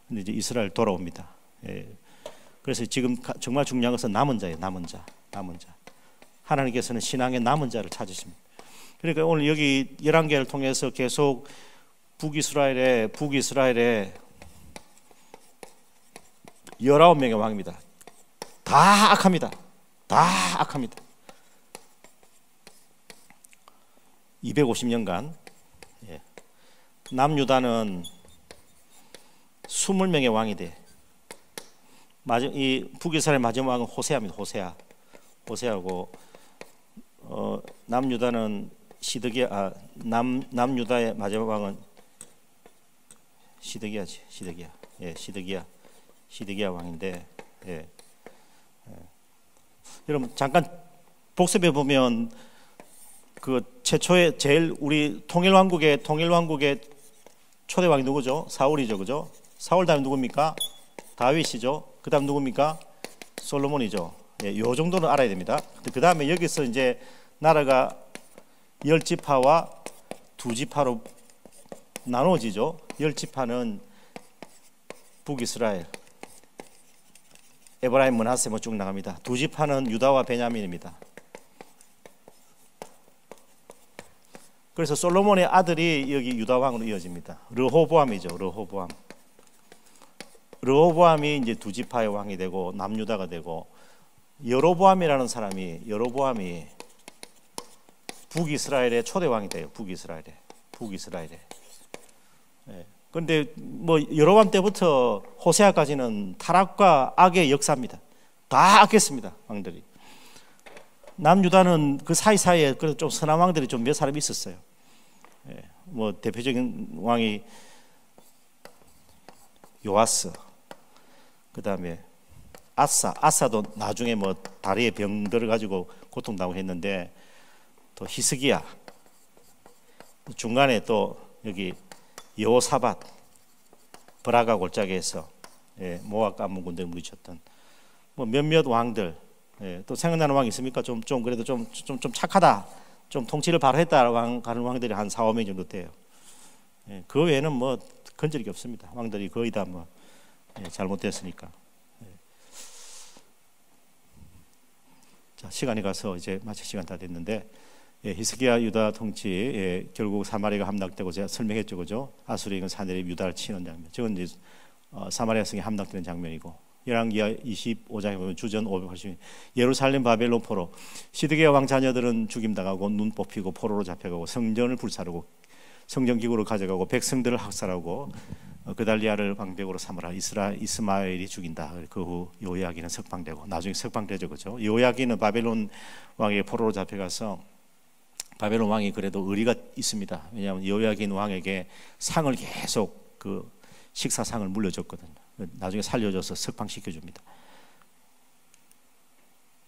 근데 이제 이스라엘 돌아옵니다. 그래서 지금 정말 중요한 것은 남은 자예요. 남은 자. 하나님께서는 신앙의 남은 자를 찾으십니다. 그러니까 오늘 여기 11개를 통해서 계속 북이스라엘에 19명의 왕입니다. 다 악합니다. 250년간. 남유다는 20명의 왕이 돼. 이 북이스라엘 마지막 왕은 호세아입니다. 호세아고 남유다는 남유다의 마지막 왕은 시드기야 왕인데, 여러분 잠깐 복습해 보면 그 최초의 제일 우리 통일왕국의 초대 왕이 누구죠? 사울이죠, 그죠? 사울 다음에 누굽니까? 다윗이죠. 그 다음 누굽니까? 솔로몬이죠. 요 정도는 알아야 됩니다. 그 다음에 여기서 이제 나라가 10지파와 2지파로 나눠지죠. 10지파는 북이스라엘, 에브라임, 므낫세 쭉 나갑니다. 2지파는 유다와 베냐민입니다. 그래서 솔로몬의 아들이 여기 유다 왕으로 이어집니다. 르호보암이죠. 르호보암이 이제 2지파의 왕이 되고 남유다가 되고, 여로보암이라는 사람이 북이스라엘의 초대 왕이 돼요. 북이스라엘에. 그런데 여로보암 때부터 호세아까지는 타락과 악의 역사입니다. 다 악했습니다, 왕들이. 남유다는 그 사이사이에 그래도 좀 선한 왕들이 좀 몇 사람 있었어요. 뭐 대표적인 왕이 요아스, 그 다음에 아사도 나중에 뭐 다리에 병들어 가지고 고통당하고 했는데, 또 히스기야, 중간에 또 여기 여호사밧, 브라가 골짜기에서 모압 가문 군대를 물리쳤던 뭐 몇몇 왕들, 또 생각나는 왕이 있습니까? 좀 그래도 좀 착하다, 좀 통치를 바로 했다라고 하는 왕들이 한 4, 5명 정도 돼요. 그 외에는 뭐 건질 게 없습니다. 왕들이 거의 다 뭐 잘못됐으니까. 자, 시간이 가서 이제 마칠 시간 다 됐는데, 히스기야 유다 통치, 결국 사마리아가 함락되고 제가 설명했죠, 그죠? 아수리인 사내립 유다를 치는 장면. 저건 이제 사마리아 성이 함락되는 장면이고, 열왕기하 25장에 보면 주전 580년 예루살렘 바벨론 포로, 시드기야 왕 자녀들은 죽임당하고 눈 뽑히고 포로로 잡혀가고 성전을 불사르고 성전 기구를 가져가고 백성들을 학살하고 그달리아를 방백으로 삼으라. 이스마엘이 죽인다. 그 후 요야기는 석방되고, 나중에 석방되죠, 그죠? 요야기는 바벨론 왕에게 포로로 잡혀가서, 바벨론 왕이 그래도 의리가 있습니다. 왜냐하면 요야긴 왕에게 상을 계속 그 식사상을 물려줬거든요. 나중에 살려줘서 석방시켜 줍니다.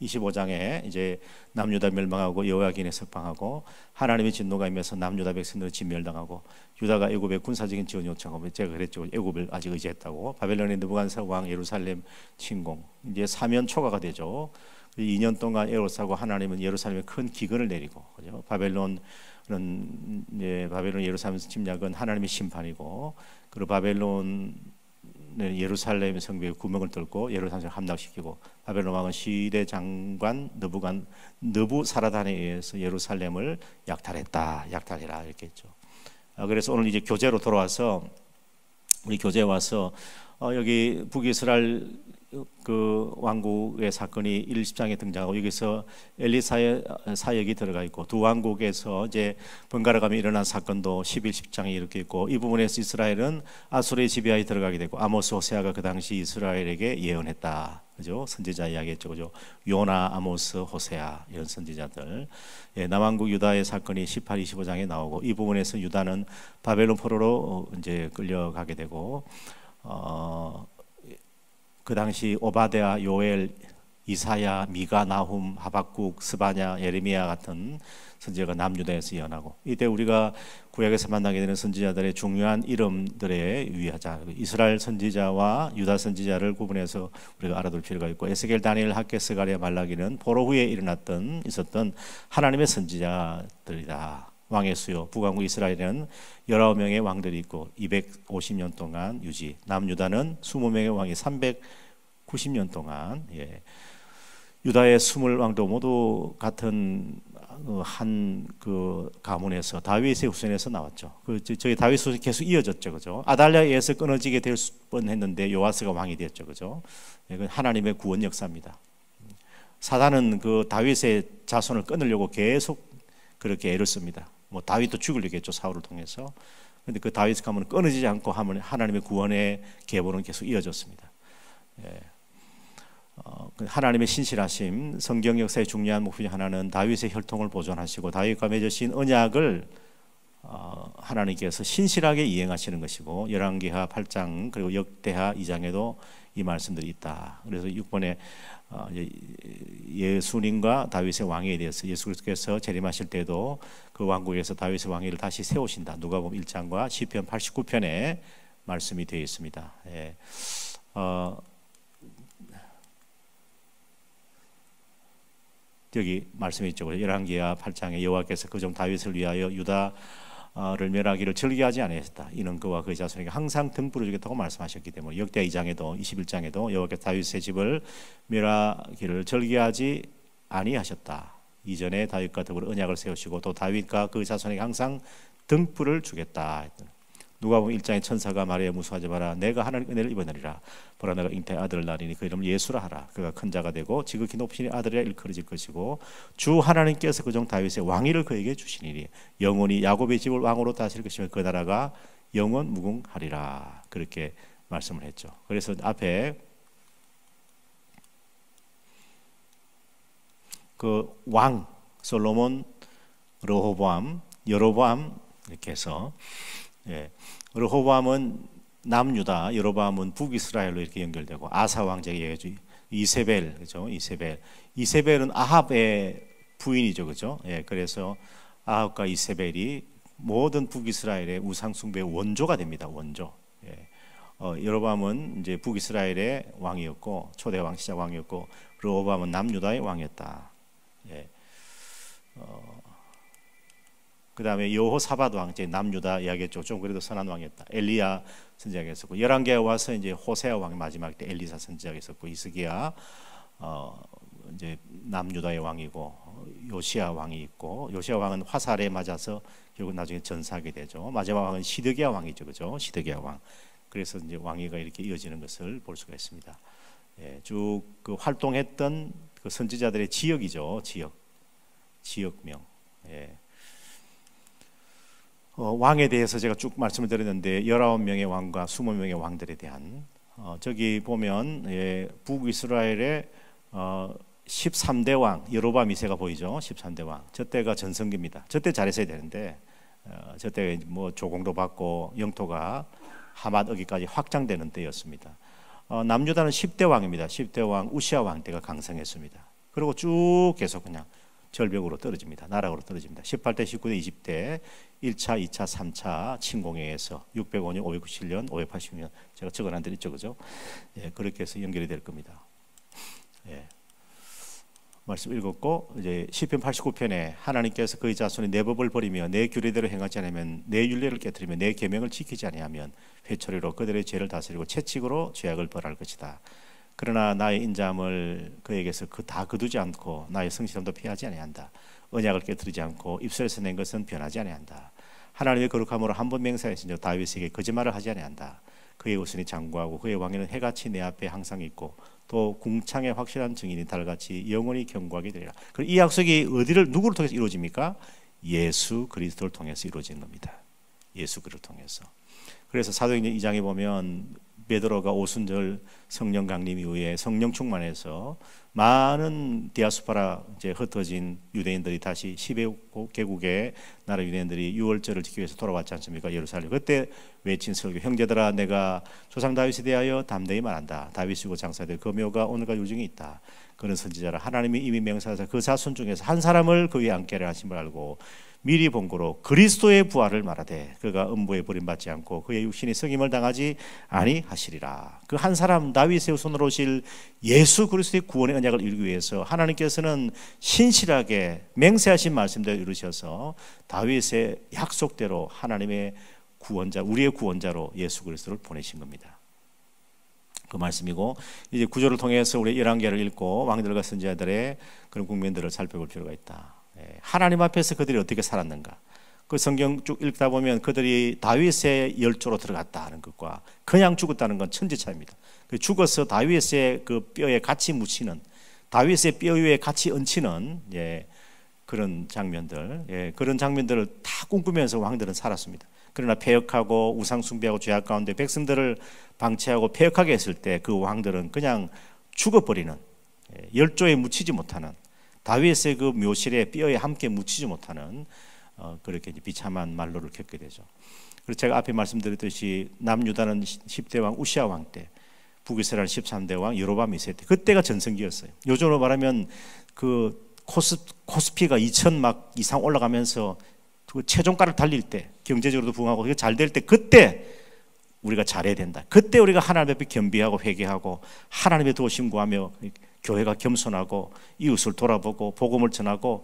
25장에 이제 남유다 멸망하고 여호야긴에 석방하고, 하나님의 진노가 임해서 남유다 백성들을 진멸당하고, 유다가 애굽에 군사적인 지원 요청하고, 제가 그랬죠, 애굽을 아직 의지했다고. 바벨론의 느부갓네살 왕 예루살렘 침공, 이제 사면 초과가 되죠. 2년 동안 애를 싸고 하나님은 예루살렘에 큰 기근을 내리고, 그죠? 바벨론 예루살렘 침략은 하나님의 심판이고, 그리고 바벨론 예루살렘 성벽에 구멍을 뚫고 예루살렘을 함락시키고, 바벨론 왕은 시대 장관 느부사라단에 의해서 예루살렘을 약탈해라 이렇게 했죠. 그래서 오늘 이제 교재로 돌아와서, 우리 교재에 와서 여기 북이스라엘 그 왕국의 사건이 1, 10장에 등장하고, 여기서 엘리사의 사역이 들어가 있고, 두 왕국에서 이제 번갈아가며 일어난 사건도 11, 10장에 이렇게 있고, 이 부분에서 이스라엘은 아수르의 지배하에 들어가게 되고, 아모스 호세아가 그 당시 이스라엘에게 예언했다, 그죠? 선지자 이야기했죠, 그죠? 요나, 아모스, 호세아 이런 선지자들. 남왕국 유다의 사건이 18, 25장에 나오고, 이 부분에서 유다는 바벨론 포로로 이제 끌려가게 되고, 그 당시 오바댜, 요엘, 이사야, 미가, 나훔, 하박국, 스바냐, 예레미야 같은 선지자가 남유다에서 예언하고, 이때 우리가 구약에서 만나게 되는 선지자들의 중요한 이름들에 유의하자. 이스라엘 선지자와 유다 선지자를 구분해서 우리가 알아둘 필요가 있고, 에스겔, 다니엘, 학개, 스가랴, 말라기는 포로 후에 있었던 하나님의 선지자들이다. 왕의 수요, 북왕국 이스라엘에는 19명의 왕들이 있고 250년 동안 유지, 남유다는 20명의 왕이 390년 동안, 유다의 20왕도 모두 같은 한 그 가문에서, 다윗의 후손에서 나왔죠. 저희 다윗 후손이 계속 이어졌죠, 그죠? 아달랴에 의해서 끊어지게 될 뻔했는데 요아스가 왕이 됐죠, 그죠? 이건 하나님의 구원 역사입니다. 사단은 그 다윗의 자손을 끊으려고 계속 그렇게 애를 씁니다. 뭐 다윗도 죽으려겠죠, 사울을 통해서. 그런데 그 다윗 가문은 끊어지지 않고 하면 하나님의 구원의 계보는 계속 이어졌습니다. 하나님의 신실하심, 성경 역사의 중요한 목표 중 하나는 다윗의 혈통을 보존하시고 다윗과 맺으신 언약을 하나님께서 신실하게 이행하시는 것이고, 열왕기하 8장 그리고 역대하 2장에도 이 말씀들이 있다. 그래서 6번에 예수님과 다윗의 왕위에 대해서 예수 그리스도께서 재림하실 때도 그 왕국에서 다윗의 왕위를 다시 세우신다. 누가복음 1장과 시편 89편에 말씀이 되어 있습니다. 여기 말씀이 있죠. 열왕기하 8장에 여호와께서 그종 다윗을 위하여 유다를 멸하기를 즐겨하지 아니하셨다. 이는 그와 그의 자손에게 항상 등불을 주겠다고 말씀하셨기 때문에, 역대 2장에도 21장에도 여호와께서 다윗의 집을 멸하기를 즐겨하지 아니하셨다. 이전에 다윗과 더불어 언약을 세우시고 또 다윗과 그 자손에게 항상 등불을 주겠다. 누가복음 1장의 천사가 말하여 무수하지 마라. 내가 하나님 은혜를 입어내리라. 보라, 내가 잉태의 아들을 낳으리니 그 이름을 예수라 하라. 그가 큰 자가 되고 지극히 높으신 아들이라 일컬어질 것이고, 주 하나님께서 그종 다윗의 왕위를 그에게 주시니니 영원히 야곱의 집을 왕으로 다스릴 것이며 그 나라가 영원 무궁하리라. 그렇게 말씀을 했죠. 그래서 앞에 그 왕 솔로몬, 르호보암, 여로보암, 이렇게 해서 르호보암은 남유다, 여로보암은 북이스라엘로 이렇게 연결되고 아사 왕제가 얘기하죠. 이세벨, 그죠? 이세벨은 아합의 부인이죠, 그죠? 그래서 아합과 이세벨이 모든 북이스라엘의 우상 숭배의 원조가 됩니다. 원조. 여로보암은 이제 북이스라엘의 왕이었고 초대 왕 시작 왕이었고 르호보암은 남유다의 왕이었다. 그 다음에 여호사밧 왕, 이제 남유다 이야기했죠. 좀 그래도 선한 왕이었다. 엘리야 선지자가 있었고, 열왕기에 와서 이제 호세아 왕이 마지막 때 엘리사 선지자가 있었고, 이스기야 이제 남유다의 왕이고, 요시야 왕이 있고, 요시야 왕은 화살에 맞아서 결국 나중에 전사하게 되죠. 마지막 왕은 시드기야 왕이죠, 그죠? 시드기야 왕. 그래서 이제 왕위가 이렇게 이어지는 것을 볼 수가 있습니다. 쭉 그 활동했던 그 선지자들의 지역이죠, 지역명. 왕에 대해서 제가 쭉 말씀을 드렸는데 19명의 왕과 20명의 왕들에 대한 저기 보면 북이스라엘의 13대 왕 여로보암 2세가 보이죠. 13대 왕. 저때가 전성기입니다. 저때 잘했어야 되는데 저때 뭐 조공도 받고 영토가 하맛 어기까지 확장되는 때였습니다. 남유다는 10대 왕입니다. 10대 왕 우시아 왕 때가 강성했습니다. 그리고 쭉 계속 그냥 절벽으로 떨어집니다. 나락으로 떨어집니다. 18대, 19대, 20대 1차, 2차, 3차 침공에 의해서 605년, 597년, 580년 제가 적어놨 데 있죠, 그죠? 그렇게 해서 연결이 될 겁니다. 말씀 읽었고 이제 시편 89편에 하나님께서 그의 자손이 내 법을 버리며 내 규례대로 행하지 않으면 내 율례를 깨뜨리며 내 계명을 지키지 아니하면 회초리로 그들의 죄를 다스리고 채찍으로 죄악을 벌할 것이다. 그러나 나의 인자함을 그에게서 다 거두지 않고 나의 성실함도 피하지 아니한다. 언약을 깨뜨리지 않고 입술에서 낸 것은 변하지 아니한다. 하나님의 거룩함으로 한 번 맹세하신 자 다윗에게 거짓말을 하지 아니한다. 그의 우선이 장구하고 그의 왕위는 해같이 내 앞에 항상 있고 또 궁창의 확실한 증인이 달같이 영원히 경고하게 되리라. 이 약속이 누구를 통해서 이루어집니까? 예수 그리스도를 통해서 이루어지는 겁니다. 예수 그리스도를 통해서. 그래서 사도행전 2장에 보면 베드로가 오순절 성령 강림 이후에 성령 충만해서 많은 디아스포라 이제 흩어진 유대인들이 다시 10개국의 나라 유대인들이 유월절을 지키기 위해서 돌아왔지 않습니까? 예루살렘. 그때 외친 설교, 형제들아 내가 조상 다윗에 대하여 담대히 말한다. 다윗이고 장사될 그 묘가 오늘까지 유중에 있다. 그는 선지자라 하나님이 이미 명사하사 그 자손 중에서 한 사람을 그 위에 앉게 하심을 알고 미리 본 거로 그리스도의 부활을 말하되 그가 음부에 버림받지 않고 그의 육신이 성임을 당하지 아니하시리라. 그 한 사람 다윗의 손으로 오실 예수 그리스도의 구원의 언약을 이루기 위해서 하나님께서는 신실하게 맹세하신 말씀대로 이루셔서 다윗의 약속대로 하나님의 구원자, 우리의 구원자로 예수 그리스도를 보내신 겁니다. 그 말씀이고 이제 구조를 통해서 우리 열왕기를 읽고 왕들과 선지자들의 그런 국면들을 살펴볼 필요가 있다. 하나님 앞에서 그들이 어떻게 살았는가? 그 성경 쭉 읽다 보면 그들이 다윗의 열조로 들어갔다는 것과 그냥 죽었다는 건 천지차이입니다. 죽어서 다윗의 그 뼈에 같이 묻히는, 다윗의 뼈 위에 같이 얹히는 그런 장면들, 그런 장면들을 다 꿈꾸면서 왕들은 살았습니다. 그러나 패역하고 우상 숭배하고 죄악 가운데 백성들을 방치하고 패역하게 했을 때 그 왕들은 그냥 죽어버리는, 열조에 묻히지 못하는, 다윗의 그 묘실에 뼈에 함께 묻히지 못하는 그렇게 비참한 말로를 겪게 되죠. 그래서 제가 앞에 말씀드렸듯이 남유다는 10대 왕 우시아 왕 때, 북이스라엘 13대 왕 여로보암 2세 때, 그때가 전성기였어요. 요즘으로 말하면 그 코스피가 2,000막 이상 올라가면서 그 최종가를 달릴 때, 경제적으로도 부흥하고 그게 잘 될 때, 그때 우리가 잘해야 된다. 그때 우리가 하나님 앞에 겸비하고 회개하고 하나님의 도우심 구하며 교회가 겸손하고 이웃을 돌아보고 복음을 전하고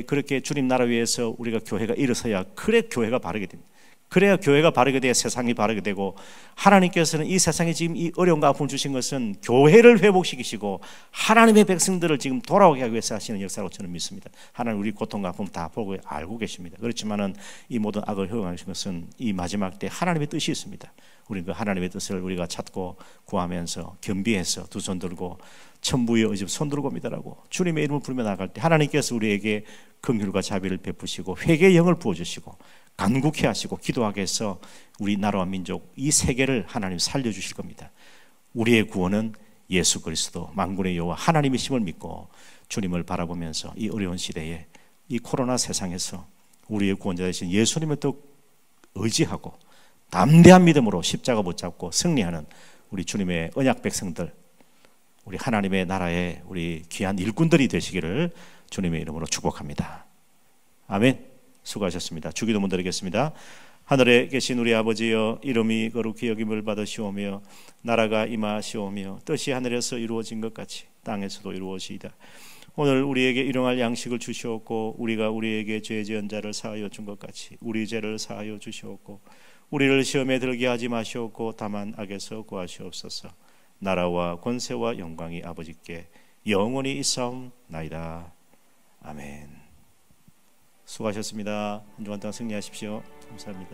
그렇게 주님 나라 위해서 우리가 교회가 일어서야, 그래 교회가 바르게 됩니다. 그래야 교회가 바르게 돼야 세상이 바르게 되고, 하나님께서는 이 세상에 지금 이 어려움과 아픔을 주신 것은 교회를 회복시키시고 하나님의 백성들을 지금 돌아오게 하기 위해서 하시는 역사라고 저는 믿습니다. 하나님 우리 고통과 아픔을 다 보고 알고 계십니다. 그렇지만은 이 모든 악을 허용하신 것은 이 마지막 때 하나님의 뜻이 있습니다. 우리는 그 하나님의 뜻을 우리가 찾고 구하면서 겸비해서 두 손 들고 천부의 의지 손 들고 믿으라고 주님의 이름을 부르며 나갈 때 하나님께서 우리에게 긍휼과 자비를 베푸시고 회개의 영을 부어주시고 간구케 하시고 기도하게 해서 우리 나라와 민족 이 세계를 하나님 살려주실 겁니다. 우리의 구원은 예수 그리스도 만군의 여호와 하나님의 힘을 믿고 주님을 바라보면서 이 어려운 시대에 이 코로나 세상에서 우리의 구원자 되신 예수님의 또 의지하고 담대한 믿음으로 십자가 붙잡고 승리하는 우리 주님의 언약 백성들, 우리 하나님의 나라의 우리 귀한 일꾼들이 되시기를 주님의 이름으로 축복합니다. 아멘. 수고하셨습니다. 주기도문 드리겠습니다. 하늘에 계신 우리 아버지여, 이름이 거룩히 여김을 받으시오며 나라가 임하시오며 뜻이 하늘에서 이루어진 것 같이 땅에서도 이루어지이다. 오늘 우리에게 일용할 양식을 주시옵고 우리가 우리에게 죄 지은 자를 사하여 준 것 같이 우리 죄를 사하여 주시옵고 우리를 시험에 들게 하지 마시옵고 다만 악에서 구하시옵소서. 나라와 권세와 영광이 아버지께 영원히 있사옵나이다. 아멘. 수고하셨습니다. 한 주간 동안 승리하십시오. 감사합니다.